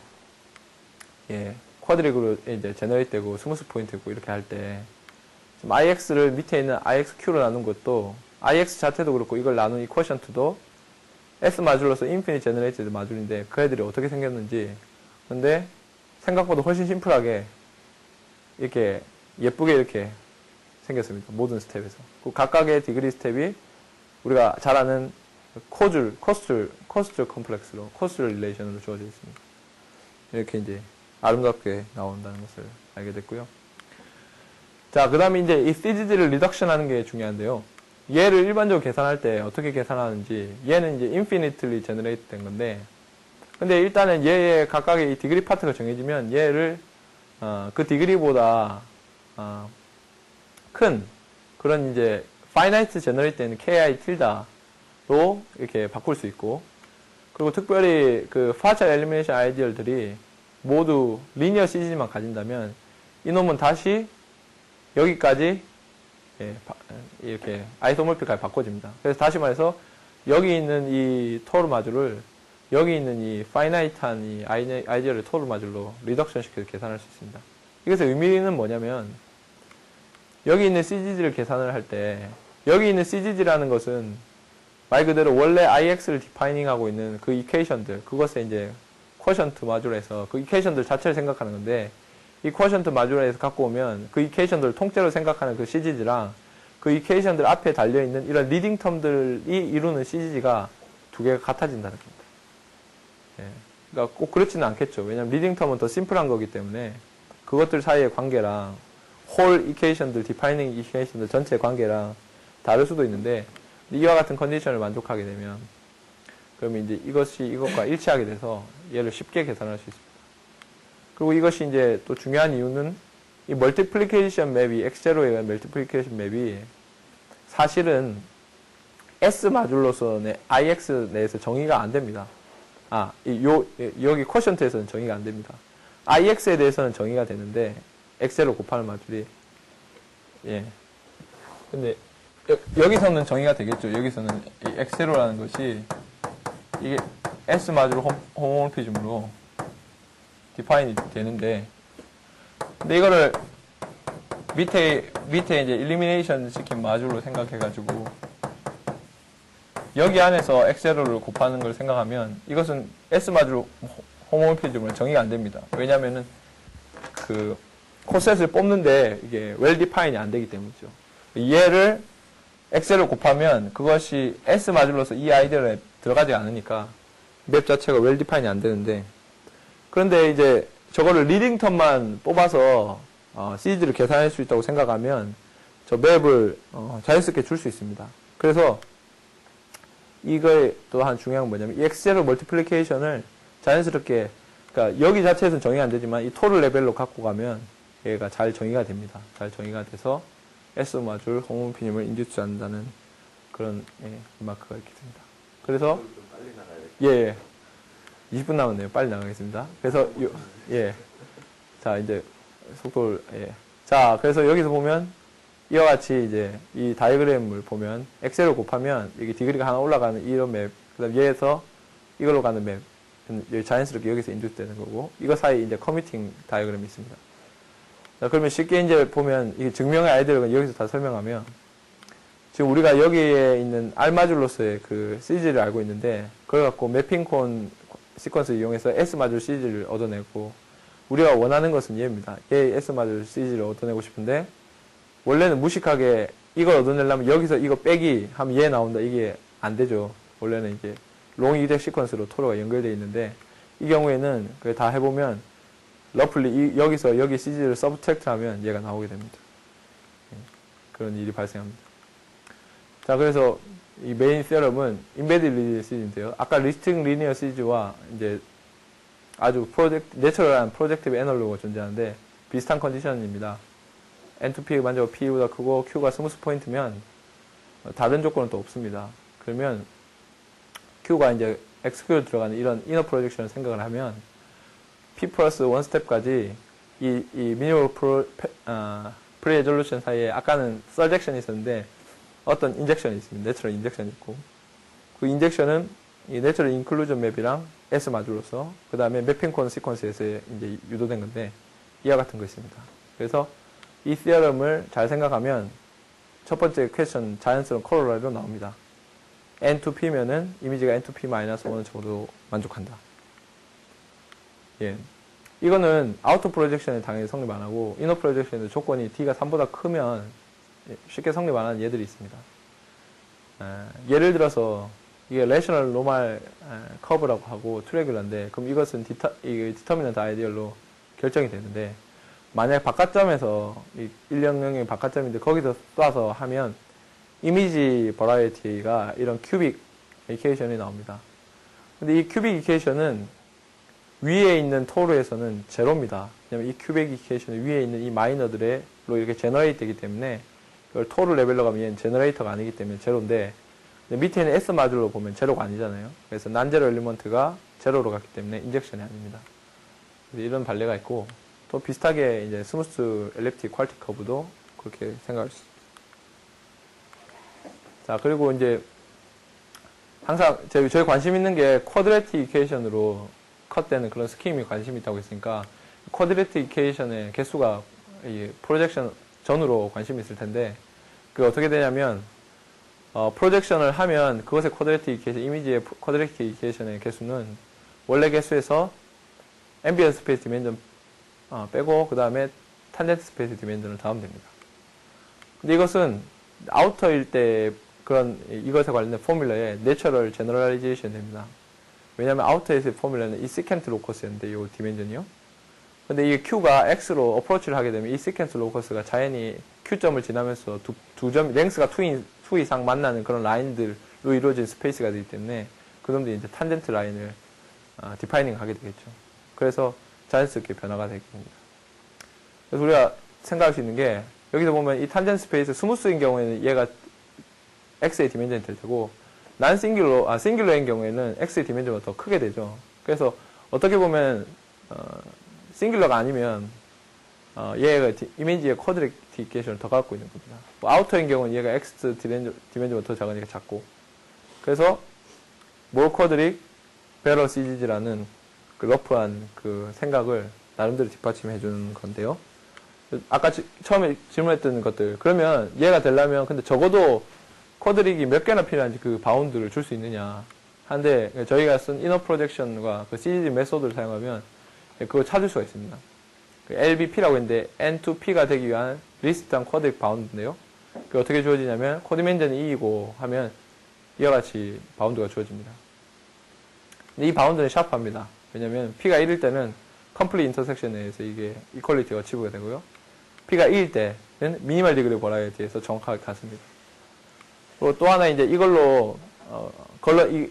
쿼드릭으로 이제 제너레이트 되고 스무스 포인트고 이렇게 할 때 지금 IX를 밑에 있는 IXQ로 나눈 것도 IX 자체도 그렇고 이걸 나눈 이 쿼션트도 S 마줄로서 인피니트 제너레이티드 마줄인데 그 애들이 어떻게 생겼는지, 근데 생각보다 훨씬 심플하게 이렇게 예쁘게 이렇게 생겼습니다. 모든 스텝에서. 그 각각의 디그리 스텝이 우리가 잘 아는 코스툴 컴플렉스로, 코스툴 릴레이션으로 주어져 있습니다. 이렇게 이제 아름답게 나온다는 것을 알게 됐고요. 자, 그 다음에 이제 이 CGD를 리덕션 하는 게 중요한데요. 얘를 일반적으로 계산할 때 어떻게 계산하는지, 얘는 이제 infinitely generate 된 건데, 근데 일단은 얘의 각각의 이 디그리 파트가 정해지면 얘를, 그 디그리보다, 큰 그런 이제 finite generate 되는 ki tilda로 이렇게 바꿀 수 있고, 그리고 특별히 그 partial elimination 아이디얼들이 모두 linear CG만 가진다면 이놈은 다시 여기까지 이렇게 아이소모피까지 바꿔집니다. 그래서 다시 말해서 여기 있는 이 토르 마줄을 여기 있는 이 finite한 이 아이디얼을 토르 마줄로 리덕션 시켜서 계산할 수 있습니다. 이것의 의미는 뭐냐면 여기 있는 CGG를 계산을 할 때 여기 있는 CGG라는 것은 말 그대로 원래 IX를 디파이닝하고 있는 그 이퀘이션들, 그것에 이제 쿼션트 마줄에서 그 이퀘이션들 자체를 생각하는 건데, 이 쿼션트 마줄에서 갖고 오면 그 이퀘이션들을 통째로 생각하는 그 CGG랑 그 이퀘이션들 앞에 달려있는 이런 리딩 텀들이 이루는 CGG가 두 개가 같아진다는 겁니다. 그러니까 꼭 그렇지는 않겠죠. 왜냐하면 리딩 텀은 더 심플한 거기 때문에 그것들 사이의 관계랑 홀 이퀘이션들, 디파이닝 이퀘이션들 전체의 관계랑 다를 수도 있는데, 이와 같은 컨디션을 만족하게 되면 그러면 이제 이것이 이것과 일치하게 돼서 얘를 쉽게 계산할 수 있습니다. 그리고 이것이 이제 또 중요한 이유는 이 멀티플리케이션 맵이 X0에 의한 멀티플리케이션 맵이 사실은 S 마줄로서 IX 내에서 정의가 안 됩니다. 여기 쿼션트에서는 정의가 안 됩니다. IX에 대해서는 정의가 되는데 X0 곱하는 마줄이 근데 여기서는 정의가 되겠죠. 여기서는 이 X0라는 것이 이게 S 마줄 호모모피즘으로 디파인이 되는데, 근데 이거를 밑에 이제 일리미네이션 시킨 마줄로 생각해가지고 여기 안에서 X0를 곱하는 걸 생각하면 이것은 S 마줄 호모모피즘으로 정의가 안 됩니다. 왜냐면은 그 코셋을 뽑는데 이게 웰 디파인이 안 되기 때문이죠. 얘를 X를 곱하면 그것이 S 마줄로서 이 아이디어에 들어가지 않으니까 맵 자체가 웰 디파인이 안 되는데, 그런데 이제 저거를 리딩 텀만 뽑아서 CG를 계산할 수 있다고 생각하면 저 맵을 자연스럽게 줄 수 있습니다. 그래서 이거에 또한 중요한 건 뭐냐면 이 X0 멀티플리케이션을 자연스럽게, 그러니까 여기 자체에서는 정의 안 되지만 이 토를 레벨로 갖고 가면 얘가 잘 정의가 됩니다. 잘 정의가 돼서 S 마줄 호모피님을 인듀스한다는 그런 리마크가 이렇게 됩니다. 그래서 예, 20분 남았네요. 빨리 나가겠습니다. 그래서 자 이제 속도를 자 그래서 여기서 보면 이와 같이 이제 이 다이어그램을 보면 엑셀을 곱하면 여기 디그리가 하나 올라가는 이런 맵, 그다음 얘에서 이걸로 가는 맵, 여기 자연스럽게 여기서 인듀스 되는 거고 이거 사이 이제 커미팅 다이어그램이 있습니다. 자, 그러면 쉽게 이제 보면 이 증명의 아이디어를 여기서 다 설명하면 지금 우리가 여기에 있는 R마줄로서의 그 CG를 알고 있는데 그걸 갖고 매핑콘 시퀀스를 이용해서 S마줄 CG를 얻어내고 우리가 원하는 것은 얘입니다. 얘 S마줄 CG를 얻어내고 싶은데 원래는 무식하게 이걸 얻어내려면 여기서 이거 빼기 하면 얘 나온다. 이게 안 되죠. 원래는 이제 롱 이덱 시퀀스로 토로가 연결되어 있는데 이 경우에는 그걸 다 해보면 러플리 여기서 여기 CG를 서브트랙트 하면 얘가 나오게 됩니다. 그런 일이 발생합니다. 자, 그래서 이 메인 세럼은 인베디드 리니어 CG인데요. 아까 리스팅 리니어 CG와 이제 아주 내추럴한 프로젝티브 애널로그가 존재하는데 비슷한 컨디션입니다. N2P 만져도 P보다 크고 Q가 스무스 포인트면 다른 조건은 또 없습니다. 그러면 Q가 이제 XQ로 들어가는 이런 이너 프로젝션을 생각을 하면 P 플러스 1스텝까지 이 미니멀 프리레졸루션 사이에 아까는 서젝션이 있었는데 어떤 인젝션이 있습니다. 내추럴 인젝션이 있고 그 인젝션은 이 내추럴 인클루전 맵이랑 S 마줄로서 그 다음에 매핑콘 시퀀스에서 이제 유도된 건데 이와 같은 거 있습니다. 그래서 이 시어럼을 잘 생각하면 첫 번째 퀘스천 자연스러운 코로라리로 나옵니다. N2P면은 이미지가 N2P-1은 적어도 만족한다. 예. 이거는 아우터 프로젝션에 당연히 성립 안 하고 이너 프로젝션에도 조건이 D가 3보다 크면 쉽게 성립 안 하는 얘들이 있습니다. 예를 들어서 이게 레셔널 노멀 커브라고 하고 트레귤러인데 그럼 이것은 디터미넌트 아이디얼로 결정이 되는데 만약 바깥점에서 이 100의 바깥점인데 거기서 쏴서 하면 이미지 버라이어티가 이런 큐빅 이케이션이 나옵니다. 근데 이 큐빅 이케이션은 위에 있는 토르에서는 제로입니다. 왜냐면 이 큐빅 이케이션은 위에 있는 이 마이너들로 이렇게 제너레이트 되기 때문에 이걸 토르 레벨로 가면 얘는 제너레이터가 아니기 때문에 제로인데 밑에 있는 S 마줄로 보면 제로가 아니잖아요. 그래서 난제로 엘리먼트가 제로로 갔기 때문에 인젝션이 아닙니다. 이런 발레가 있고 또 비슷하게 이제 스무스 엘립틱 퀄티 커브도 그렇게 생각할 수 있습니다. 자, 그리고 이제 항상 저희 관심 있는 게 쿼드래틱 이케이션으로 컷되는 그런 스킴이 관심이 있다고 했으니까 쿼드래틱 이케이션의 개수가 이 프로젝션 전후로 관심이 있을 텐데 그게 어떻게 되냐면 프로젝션을 하면 그것의 쿼드래틱 이케이션, 이미지의 쿼드래틱 이케이션의 개수는 원래 개수에서 앰비언트 스페이스 디멘전 빼고 그 다음에 탄젠트 스페이스 디멘전을 더하면 됩니다. 근데 이것은 아우터일 때 그런 이것에 관련된 포뮬러에 내추럴 제너럴라이제이션 됩니다. 왜냐하면 아우터에서의 포뮬러는 이 시켄트 로커스였는데 이 디멘전이요. 근데 이게 Q가 X로 어프로치를 하게 되면 이 시켄트 로커스가 자연히 Q점을 지나면서 두 점, 랭스가 2 이상 만나는 그런 라인들로 이루어진 스페이스가 되기 때문에 그놈들이 이제 탄젠트 라인을 디파이닝 하게 되겠죠. 그래서 자연스럽게 변화가 되게 됩니다. 그래서 우리가 생각할 수 있는 게 여기서 보면 이 탄젠트 스페이스 스무스인 경우에는 얘가 X의 디멘전이 될 테고 싱귤러인 경우에는 X의 디멘전보다 더 크게 되죠. 그래서 어떻게 보면 싱귤러가 아니면 얘가 이미지의 쿼드래티케이션을 더 갖고 있는 겁니다. 뭐 아우터인 경우는 얘가 X 디멘전보다 더 작으니까 작고 그래서 몰 쿼드릭 베러 CG라는 그 러프한 그 생각을 나름대로 뒷받침해 주는 건데요. 아까 처음에 질문했던 것들 그러면 얘가 되려면 근데 적어도 쿼드릭이 몇 개나 필요한지 그 바운드를 줄 수 있느냐 한데 저희가 쓴 이너 프로젝션과 그 CGD 메소드를 사용하면 그걸 찾을 수가 있습니다. 그 LBP라고 했는데 N2P가 되기 위한 리스트한 쿼드릭 바운드인데요. 그게 어떻게 주어지냐면 코디멘전이 2이고 하면 이와 같이 바운드가 주어집니다. 근데 이 바운드는 샤프합니다. 왜냐면 P가 1일 때는 컴플릿 인터섹션 내에서 이게 이퀄리티가 어치브가 되고요. P가 2일 때는 미니멀 디그리 버라이어티에서 정확하게 같습니다. 그리고 또 하나 이제 이걸로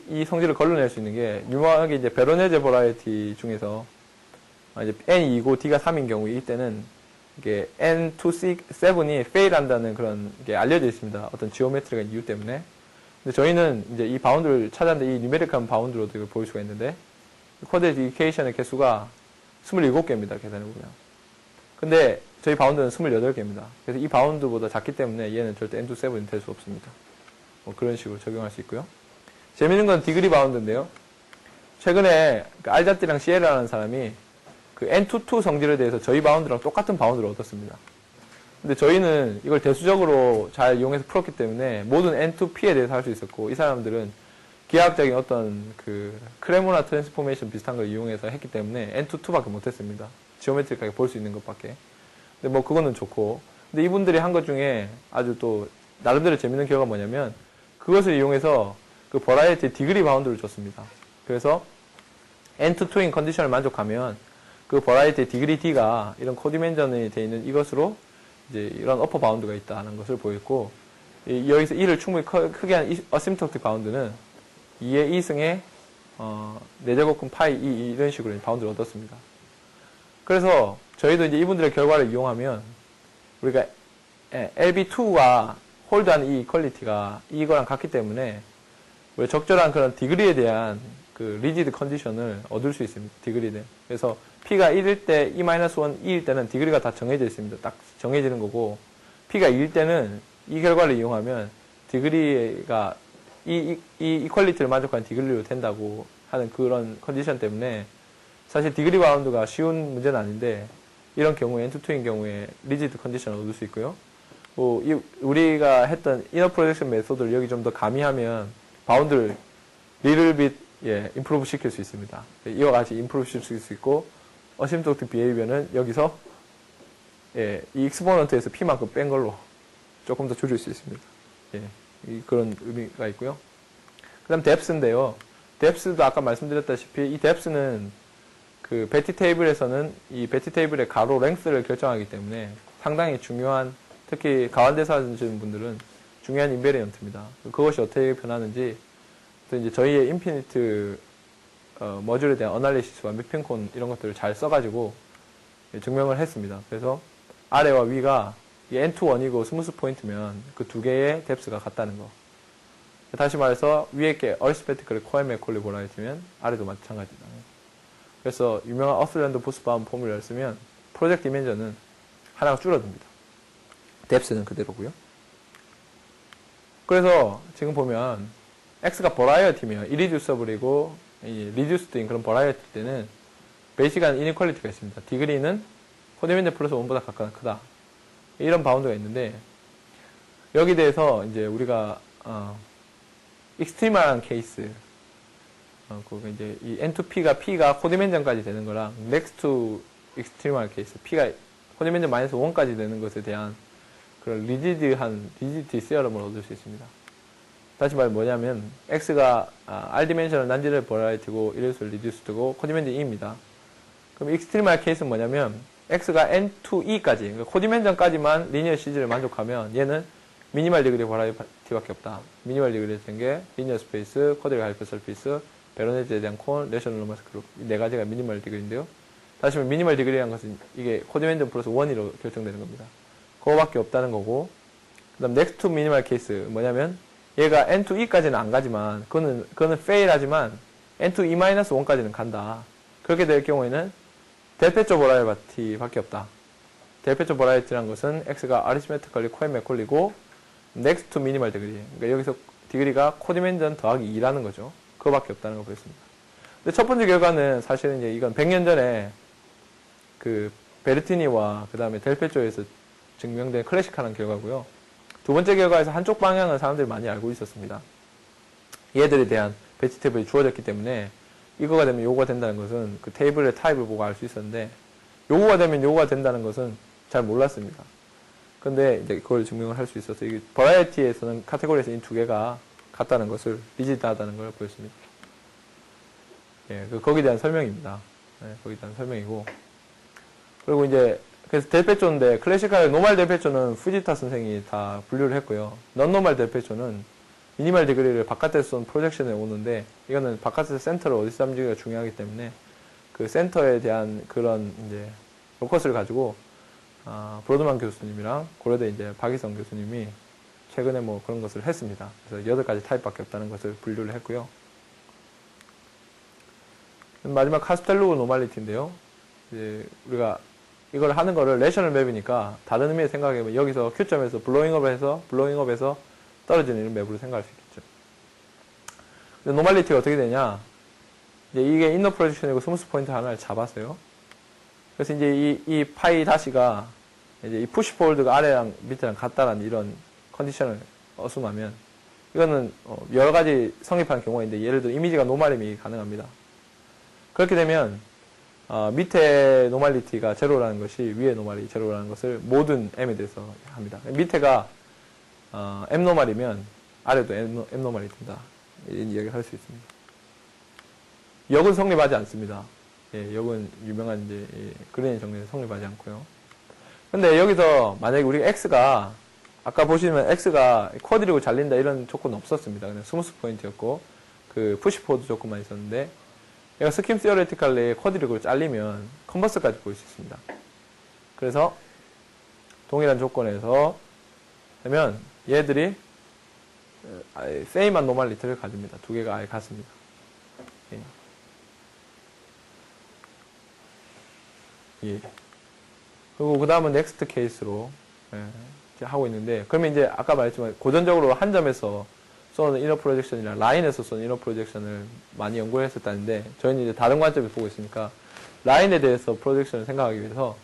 이 성질을 걸러낼 수 있는 게 유명하게 이제 베로네제 버라이어티 중에서 이제 N이 2고 D가 3인 경우 이때는 이게 N to 7이 fail 한다는 그런 게 알려져 있습니다. 어떤 지오메트리가 이유 때문에. 근데 저희는 이제 이 바운드를 찾았는데 이 뉴메리컬 바운드로도 이걸 볼 수가 있는데 코디케이션의 개수가 27개입니다. 계산해 보면. 근데 저희 바운드는 28개입니다. 그래서 이 바운드보다 작기 때문에 얘는 절대 N to 7이 될 수 없습니다. 뭐 그런 식으로 적용할 수 있고요. 재밌는 건 디그리 바운드인데요. 최근에 그 알자띠랑 시에라라는 사람이 그 N22 성질에 대해서 저희 바운드랑 똑같은 바운드를 얻었습니다. 근데 저희는 이걸 대수적으로 잘 이용해서 풀었기 때문에 모든 N2P에 대해서 할 수 있었고, 이 사람들은 기하학적인 어떤 그 크레모나 트랜스포메이션 비슷한 걸 이용해서 했기 때문에 N22밖에 못했습니다. 지오메트릭하게 볼 수 있는 것밖에. 근데 뭐 그거는 좋고, 근데 이분들이 한 것 중에 아주 또 나름대로 재밌는 결과가 뭐냐면 그것을 이용해서 그 버라이어티 디그리 바운드를 줬습니다. 그래서 N2인 컨디션을 만족하면 그 버라이어티 디그리 D가 이런 코디멘전이 되어 있는 이것으로 이제 이런 어퍼 바운드가 있다는 것을 보였고, 여기서 2를 충분히 크게 한 어심프토틱 바운드는 2의 2승에 4제곱근 파이 2 이런 식으로 바운드를 얻었습니다. 그래서 저희도 이제 이분들의 결과를 이용하면 우리가 LB2가 홀드하는 이 이퀄리티가 이거랑 같기 때문에 우리 적절한 그런 디그리에 대한 그 리지드 컨디션을 얻을 수 있습니다. 디그리는. 그래서 P가 1일 때, E-1, 2일 때는 디그리가 다 정해져 있습니다. 딱 정해지는 거고, P가 2일 때는 이 결과를 이용하면 디그리가 이 이퀄리티를 만족하는 디그리로 된다고 하는 그런 컨디션 때문에 사실 디그리 바운드가 쉬운 문제는 아닌데 이런 경우에 N2인 경우에 리지드 컨디션을 얻을 수 있고요. 우리가 했던 이너 프로젝션 메소드를 여기 좀 더 가미하면 바운드를 little bit 임프루브 시킬 수 있습니다. 이와 같이 임프루브 시킬 수 있고, 어심프토틱 비헤이비어는 여기서 이 익스포넌트에서 P만큼 뺀 걸로 조금 더 줄일 수 있습니다. 그런 의미가 있고요. 그 다음 depth인데요. depth도 아까 말씀드렸다시피 이 depth는 그 베티 테이블에서는 이 베티 테이블의 가로 랭스를 결정하기 때문에 상당히 중요한, 특히 가완대사 하시는 분들은 중요한 인베리언트입니다. 그것이 어떻게 변하는지 또 이제 저희의 인피니트 머듈에 대한 어널리시스와 매핑콘 이런 것들을 잘 써가지고 증명을 했습니다. 그래서 아래와 위가 N21이고 스무스 포인트면 그 두 개의 뎁스가 같다는 거. 다시 말해서 위에 게 어리스페티컬 코엘 맥콜리 보라이트면 아래도 마찬가지다. 그래서 유명한 어슬랜드 보스바움 포뮬러를 쓰면 프로젝트 디멘전은 하나가 줄어듭니다. 뎁스는 그대로고요. 그래서 지금 보면 X가 버라이어티면 이리듀서블이고 리듀스드인 그런 버라이어티 때는 베이직한 이니퀄리티가 있습니다. 디그리는 코디멘전 플러스 1보다 크다. 이런 바운드가 있는데 여기 대해서 이제 우리가 익스트리멀한 케이스 그거 이제 이 N2P가 코디멘전까지 되는 거랑 next to extremal 케이스 P가 코디멘전 마이너스 1까지 되는 것에 대한 그런 리지디티 세어럼을 얻을 수 있습니다. 다시 말해 뭐냐면 X가 R-디멘셔널 난지럴 버라이티고 이래서 리듀스드고 코디멘전 E입니다. 그럼 익스트리멀 케이스는 뭐냐면 X가 N2E까지 그러니까 코디멘전까지만 리니어 CG를 만족하면 얘는 미니멀 디그리 버라이티밖에 없다. 미니멀 디그리 된 게 리니어 스페이스, 코디럴 하이퍼 서피스, 베로네즈에 대한 콘, 레셔널 로마스 그룹 이 네 가지가 미니멀 디그리인데요. 다시 말해 미니멀 디그리라는 것은 이게 코디멘전 플러스 1으로 결정되는 겁니다. 그거밖에 없다는 거고, 그 다음 넥스트 투 미니멀 케이스 뭐냐면 얘가 N2E까지는 안 가지만 그거는 fail 하지만 N2E-1까지는 간다. 그렇게 될 경우에는 델페초 버라이어티 밖에 없다. 델페초 버라이어티라는 것은 X가 아리스메트컬리 코엔 맥콜리고 next to minimal degree. 그러니까 여기서 디그리가 코디멘전 더하기 2라는 거죠. 그거밖에 없다는 걸 보였습니다. 근데 첫 번째 결과는 사실은 이제 이건 100년 전에 그 베르티니와 그 다음에 델페초에서 증명된 클래식한 결과고요. 두 번째 결과에서 한쪽 방향은 사람들이 많이 알고 있었습니다. 얘들에 대한 배치 테이블이 주어졌기 때문에 이거가 되면 요거가 된다는 것은 그 테이블의 타입을 보고 알 수 있었는데 요거가 되면 요거가 된다는 것은 잘 몰랐습니다. 근데 이제 그걸 증명을 할 수 있어서 이게 버라이어티에서는 카테고리에서 이 두 개가 같다는 것을 리지드하다는 걸 보였습니다. 거기에 대한 설명입니다. 거기에 대한 설명이고 그리고 이제 그래서 델페초인데 클래시컬 노멀 델페초는 후지타 선생이 다 분류를 했고요. 넌 노멀 델페초는 미니멀 디그리를 바깥에서 쏜 프로젝션에 오는데 이거는 바깥에서 센터를 어디서 잡는지가 중요하기 때문에 그 센터에 대한 그런 이제 로커스를 가지고 브로드만 교수님이랑 고려대 이제 박희성 교수님이 최근에 뭐 그런 것을 했습니다. 그래서 8가지 타입밖에 없다는 것을 분류를 했고요. 마지막 카스텔로 노멀리티인데요. 이제 우리가 이걸 하는 거를 레셔널 맵이니까 다른 의미의 생각해보면 여기서 Q점에서 블로잉업에서 떨어지는 이런 맵으로 생각할 수 있겠죠. 근데 노멀리티가 어떻게 되냐? 이제 이게 인너 프로젝션이고 스무스 포인트 하나를 잡았어요. 그래서 이제 이 파이 다시가 이제 이 푸시 폴드가 아래랑 밑에랑 같다라는 이런 컨디션을 어수하면 이거는 여러 가지 성립하는 경우가 있는데 예를 들어 이미지가 노멀임이 가능합니다. 그렇게 되면 밑에 노멀리티가 제로라는 것이 위에 노멀이 제로라는 것을 모든 m에 대해서 합니다. 밑에가 m 노멀이면 아래도 m 노멀이 된다. 이런 이야기를 할 수 있습니다. 역은 성립하지 않습니다. 예, 역은 유명한 이제 그린의 정리에서 성립하지 않고요. 근데 여기서 만약에 우리가 x가 아까 보시면 x가 쿼드리고 잘린다 이런 조건은 없었습니다. 그냥 스무스 포인트였고 그 푸시 포드 조건만 있었는데 얘가 스킴 시어레티칼리 쿼드리고 잘리면 컨버스까지 보일 수 있습니다. 그래서 동일한 조건에서 하면 얘들이 세임한 노멀리티를 가집니다. 두 개가 아예 같습니다. 예. 예. 그리고 그 다음은 넥스트 케이스로 하고 있는데 그러면 이제 아까 말했지만 고전적으로 한 점에서 쏘는 이너 프로젝션이나 라인에서 쏘는 이너 프로젝션을 많이 연구를 했었다는데 저희는 이제 다른 관점에서 보고 있으니까 라인에 대해서 프로젝션을 생각하기 위해서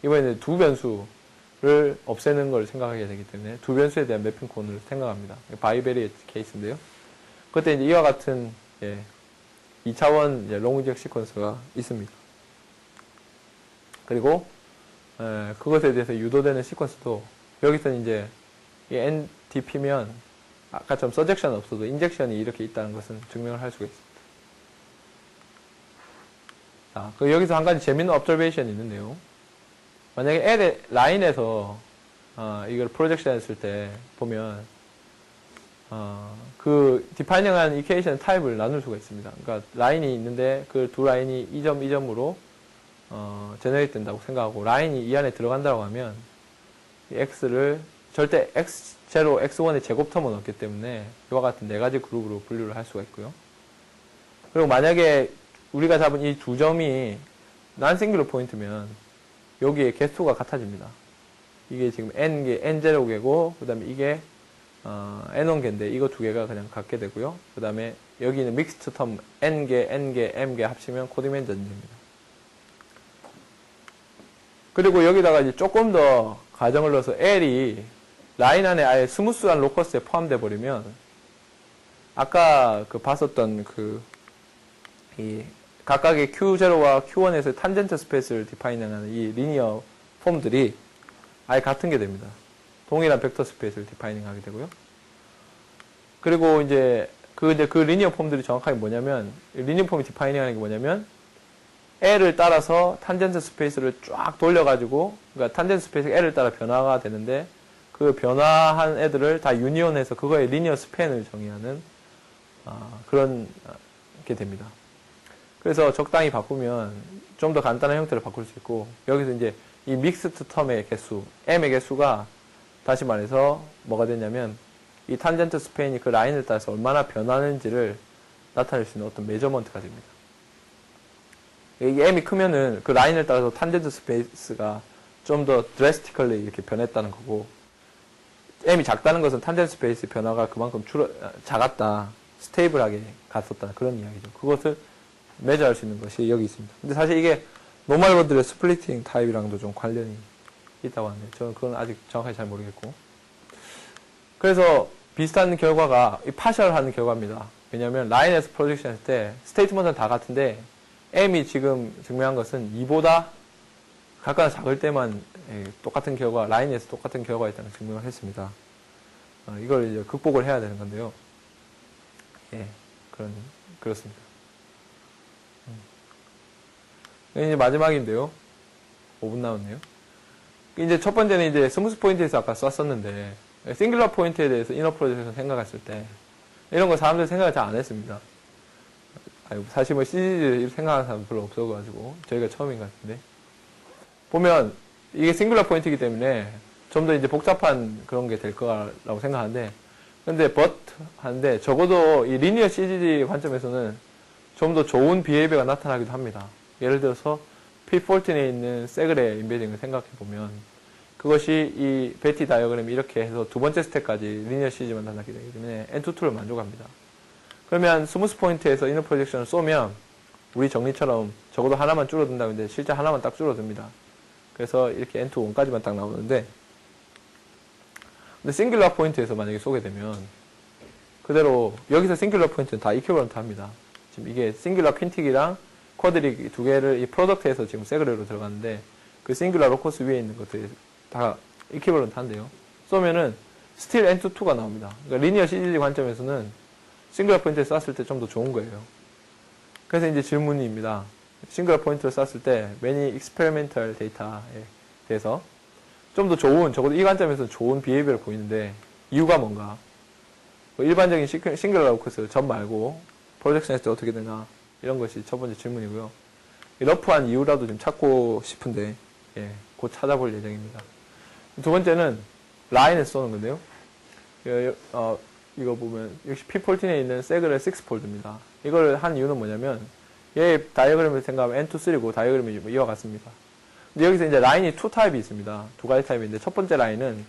이번에는 두 변수를 없애는 걸 생각하게 되기 때문에 두 변수에 대한 매핑 코드를 생각합니다. 바이베리 케이스인데요. 그때 이제 이와 같은 2차원 롱지역 시퀀스가 있습니다. 그리고 그것에 대해서 유도되는 시퀀스도 여기서는 이제 NDP면 아까처럼 서젝션 없어도 인젝션이 이렇게 있다는 것은 증명을 할 수가 있습니다. 자, 여기서 한 가지 재밌는 observation이 있는데요. 만약에 라인에서 이걸 프로젝션 했을 때 보면 그 디파이닝한 이퀘이션 타입을 나눌 수가 있습니다. 그러니까 라인이 있는데 그 두 라인이 이 점, 이 점으로 제너레이트 된다고 생각하고 라인이 이 안에 들어간다고 하면 이 x를 절대 x0, x1의 제곱텀은 없기 때문에 이와 같은 네 가지 그룹으로 분류를 할 수가 있고요. 그리고 만약에 우리가 잡은 이 두 점이 난싱귤러 포인트면 여기에 개수가 같아집니다. 이게 지금 n0개고 그 다음에 이게 n1개인데 이거 두 개가 그냥 같게 되고요. 그 다음에 여기는 믹스트 텀 n개, m개 합치면 코디맨 전제입니다. 그리고 여기다가 이제 조금 더 가정을 넣어서 L이 라인 안에 아예 스무스한 로커스에 포함되어 버리면 아까 봤었던 이 각각의 Q0와 Q1에서 탄젠트 스페이스를 디파인하는 이 리니어 폼들이 아예 같은 게 됩니다. 동일한 벡터 스페이스를 디파이닝 하게 되고요. 그리고 이제 그 리니어 폼들이 정확하게 뭐냐면 리니어 폼이 디파이닝 하는 게 뭐냐면 L을 따라서 탄젠트 스페이스를 쫙 돌려가지고, 그러니까 탄젠트 스페이스가 L을 따라 변화가 되는데, 그 변화한 애들을 다 유니온해서 그거의 리니어 스팬을 정의하는, 그런 게 됩니다. 그래서 적당히 바꾸면 좀 더 간단한 형태로 바꿀 수 있고, 여기서 이제 이 믹스트 텀의 개수, M의 개수가 다시 말해서 뭐가 되냐면, 이 탄젠트 스팬이 그 라인을 따라서 얼마나 변하는지를 나타낼 수 있는 어떤 메저먼트가 됩니다. 이게 M이 크면은 그 라인을 따라서 탄젠트 스페이스가 좀 더 드레스티컬리 이렇게 변했다는 거고, M이 작다는 것은 탄젠트 스페이스 변화가 그만큼 작았다, 스테이블하게 갔었다, 그런 이야기죠. 그것을 매저할 수 있는 것이 여기 있습니다. 근데 사실 이게 노멀버들의 스플리팅 타입이랑도 좀 관련이 있다고 하는데, 저는 그건 아직 정확하게 잘 모르겠고. 그래서 비슷한 결과가 파셜하는 결과입니다. 왜냐하면 라인에서 프로젝션 했을 때 스테이트먼트는 다 같은데 M이 지금 증명한 것은 2보다 각각 작을 때만 똑같은 결과, 라인에서 똑같은 결과가 있다는 증명을 했습니다. 이걸 이제 극복을 해야 되는 건데요. 예, 그렇습니다. 이제 마지막인데요. 5분 남았네요. 이제 첫 번째는 이제 스무스 포인트에서 아까 썼었는데, 싱글러 포인트에 대해서 이너 프로젝션 생각했을 때, 이런 거 사람들이 생각을 잘 안 했습니다. 사실 CG를 생각하는 사람 별로 없어가지고, 저희가 처음인 것 같은데. 보면, 이게 싱글러 포인트이기 때문에 좀 더 이제 복잡한 그런 게 될 거라고 생각하는데, 근데 but 하는데 적어도 이 리니어 CGG 관점에서는 좀 더 좋은 비헤이비어가 나타나기도 합니다. 예를 들어서 P14에 있는 세그레 인베딩을 생각해 보면 그것이 이 베티 다이어그램이 이렇게 해서 두 번째 스텝까지 리니어 CG만 나타나게 되기 때문에 N22를 만족합니다. 그러면 스무스 포인트에서 이너 프로젝션을 쏘면 우리 정리처럼 적어도 하나만 줄어든다고 했는데 실제 하나만 딱 줄어듭니다. 그래서 이렇게 N21까지만 딱 나오는데, 근데 싱귤러 포인트에서 만약에 쏘게 되면 그대로 여기서 싱귤러 포인트는 다 이퀴벌런트 합니다. 지금 이게 싱귤러 퀸틱이랑 쿼드릭 두 개를 이 프로덕트에서 지금 세그레로 들어갔는데 그 싱귤러 로커스 위에 있는 것들이 다 이퀴벌런트 한데요. 쏘면은 스틸 N22가 나옵니다. 그러니까 리니어 CGG 관점에서는 싱귤러 포인트에 쐈을 때 좀 더 좋은 거예요. 그래서 이제 질문입니다. 싱글러 포인트를 쐈을 때 many experimental data에 대해서 좀 더 좋은, 적어도 이 관점에서 좋은 비헤이비어를 보이는데 이유가 뭔가? 일반적인 싱글러 로커스 점 말고 프로젝션 했을 때 어떻게 되나, 이런 것이 첫 번째 질문이고요. 러프한 이유라도 좀 찾고 싶은데 곧 찾아볼 예정입니다. 두 번째는 라인에 쏘는 건데요. 이거 보면 역시 P14에 있는 세그레 6폴드입니다. 이걸 한 이유는 뭐냐면 얘 다이어그램을 생각하면 N23고 다이어그램이 이와 같습니다. 근데 여기서 이제 라인이 투 타입이 있습니다. 두 가지 타입인데 첫 번째 라인은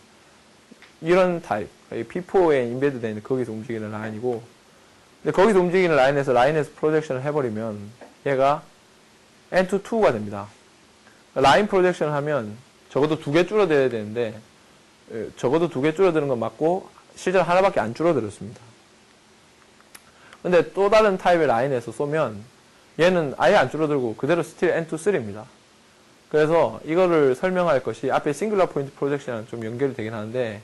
이런 타입, P4에 인베드 되어 있는 거기서 움직이는 라인이고, 근데 거기서 움직이는 라인에서 프로젝션을 해버리면 얘가 N22가 됩니다. 라인 프로젝션을 하면 적어도 두 개 줄어들어야 되는데 적어도 두 개 줄어드는 건 맞고 실제로 하나밖에 안 줄어들었습니다. 근데 또 다른 타입의 라인에서 쏘면 얘는 아예 안 줄어들고 그대로 스틸 N23입니다. 그래서 이거를 설명할 것이 앞에 싱글러 포인트 프로젝션이랑 좀 연결이 되긴 하는데,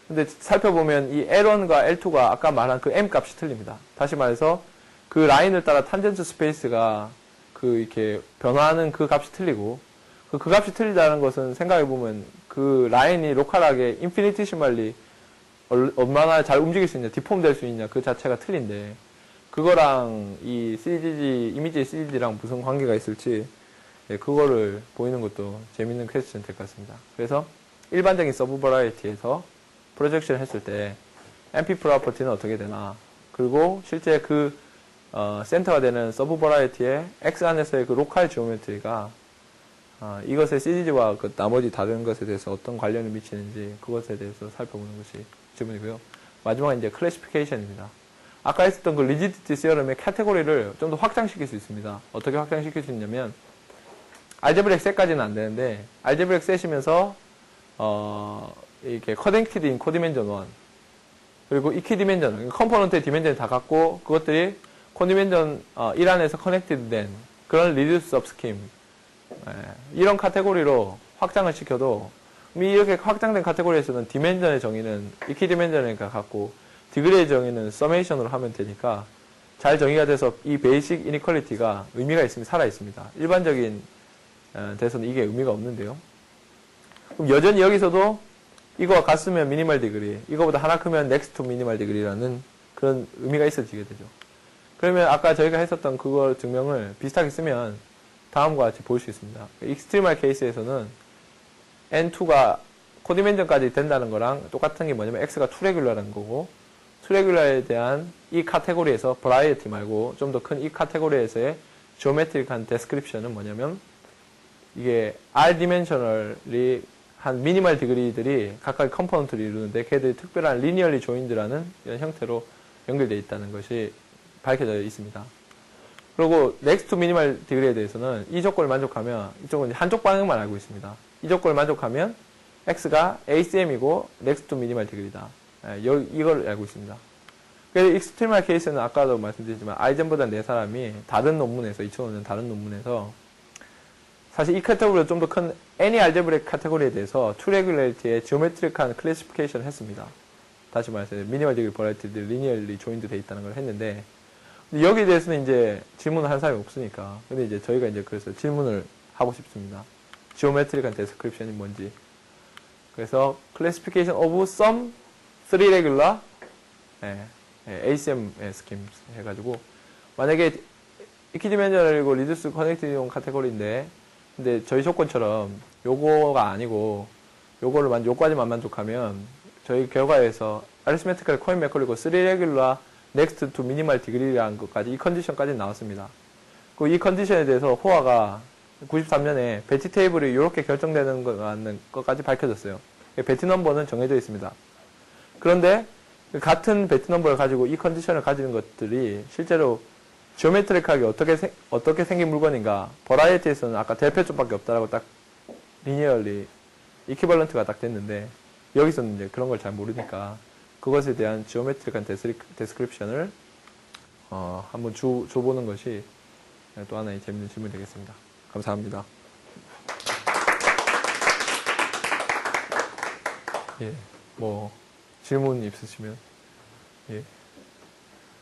근데 살펴보면 이 L1과 L2가 아까 말한 그 M 값이 틀립니다. 다시 말해서 그 라인을 따라 탄젠트 스페이스가 그 이렇게 변화하는 그 값이 틀리고, 그 값이 틀리다는 것은 생각해보면 그 라인이 로컬하게 인피니티시멀리 얼마나 잘 움직일 수 있냐, 디폼 될 수 있냐, 그 자체가 틀린데, 그거랑 이 CGG, 이미지 CGG랑 무슨 관계가 있을지, 그거를 보이는 것도 재밌는 퀘스천 될 것 같습니다. 그래서 일반적인 서브 버라이티에서 프로젝션 했을 때 MP 프로퍼티는 어떻게 되나, 그리고 실제 그 센터가 되는 서브 버라이티의 X 안에서의 그 로컬 지오메트리가 이것의 CGG와 그 나머지 다른 것에 대해서 어떤 관련을 미치는지, 그것에 대해서 살펴보는 것이 질문이고요. 마지막은 이제 클래시피케이션입니다. 아까 했었던 그 리지디티 시어럼의 카테고리를 좀 더 확장시킬 수 있습니다. 어떻게 확장시킬 수 있냐면, 알제브렉 셋까지는 안 되는데, 알제브렉 셋이면서 이렇게 커넥티드 인 코디멘전 1, 그리고 이키 디멘전, 컴포넌트의 디멘전이 다 갖고 그것들이 코디멘전 1 안에서 커넥티드 된 그런 리듀스 서브스킴, 이런 카테고리로 확장을 시켜도, 이렇게 확장된 카테고리에서는 디멘전의 정의는 이키 디멘전이니까 갖고 디그리의 정의는 서메이션으로 하면 되니까 잘 정의가 돼서 이 베이직 이니퀄리티가 의미가 있으면 살아 있습니다. 일반적인 데서는 이게 의미가 없는데요. 그럼 여전히 여기서도 이거와 같으면 미니멀 디그리, 이거보다 하나 크면 넥스트 투 미니멀 디그리라는 그런 의미가 있어지게 되죠. 그러면 아까 저희가 했었던 그걸 증명을 비슷하게 쓰면 다음과 같이 볼 수 있습니다. 익스트리멀 케이스에서는 N2가 코디멘전까지 된다는 거랑 똑같은 게 뭐냐면 X가 투레귤러라는 거고, 투레귤러에 대한 이 카테고리에서 버라이어티 말고 좀 더 큰 이 카테고리에서의 지오메트릭한 데스크립션은 뭐냐면, 이게 R 디멘셔널이 한 미니멀 디그리들이 각각 컴포넌트를 이루는데 걔들이 특별한 리니얼리 조인드라는 이런 형태로 연결되어 있다는 것이 밝혀져 있습니다. 그리고 넥스트 투 미니멀 디그리에 대해서는 이 조건을 만족하면, 이쪽은 한쪽 방향만 알고 있습니다. 이 조건을 만족하면 X가 ACM이고 넥스트 투 미니멀 디그리다. 이걸 알고 있습니다. 그래서 익스트리멀 케이스는 아까도 말씀드렸지만 아이젠보다 네 사람이 다른 논문에서, 2005년 다른 논문에서 사실 이 카테고리로 좀 더 큰 애니 알제브렉 카테고리에 대해서 투레귤레이티의 지오메트릭한 클래시피케이션을 했습니다. 다시 말해서 미니멀 디그리 버라이티들이 리니얼리 조인드 돼 있다는 걸 했는데, 여기에 대해서는 이제 질문을 한 사람이 없으니까, 근데 이제 저희가 이제 그래서 질문을 하고 싶습니다. 지오메트릭한 데스크립션이 뭔지. 그래서 classification of some three regular ACM schemes 해가지고, 만약에 이키디멘전이고 리듀스 커넥티드 카테고리인데, 근데 저희 조건처럼 요거가 아니고 요거까지만 만족하면 저희 결과에서 arithmetical coin mechanical 3 regular next to minimal degree라는 것까지 이 컨디션까지 나왔습니다. 그 이 컨디션에 대해서 호아가 93년에 베티 테이블이 이렇게 결정되는 것까지 밝혀졌어요. 베티 넘버는 정해져 있습니다. 그런데 같은 베티 넘버를 가지고 이 컨디션을 가지는 것들이 실제로 지오메트릭하게 어떻게 생긴 물건인가, 버라이어티에서는 아까 대표점밖에 없다라고 딱 리니얼리 이퀴벌런트가 딱 됐는데, 여기서는 이제 그런 걸 잘 모르니까 그것에 대한 지오메트릭한 데스크립션을 한번 줘보는 것이 또 하나의 재밌는 질문이 되겠습니다. 감사합니다. 예, 뭐 질문 있으시면 예.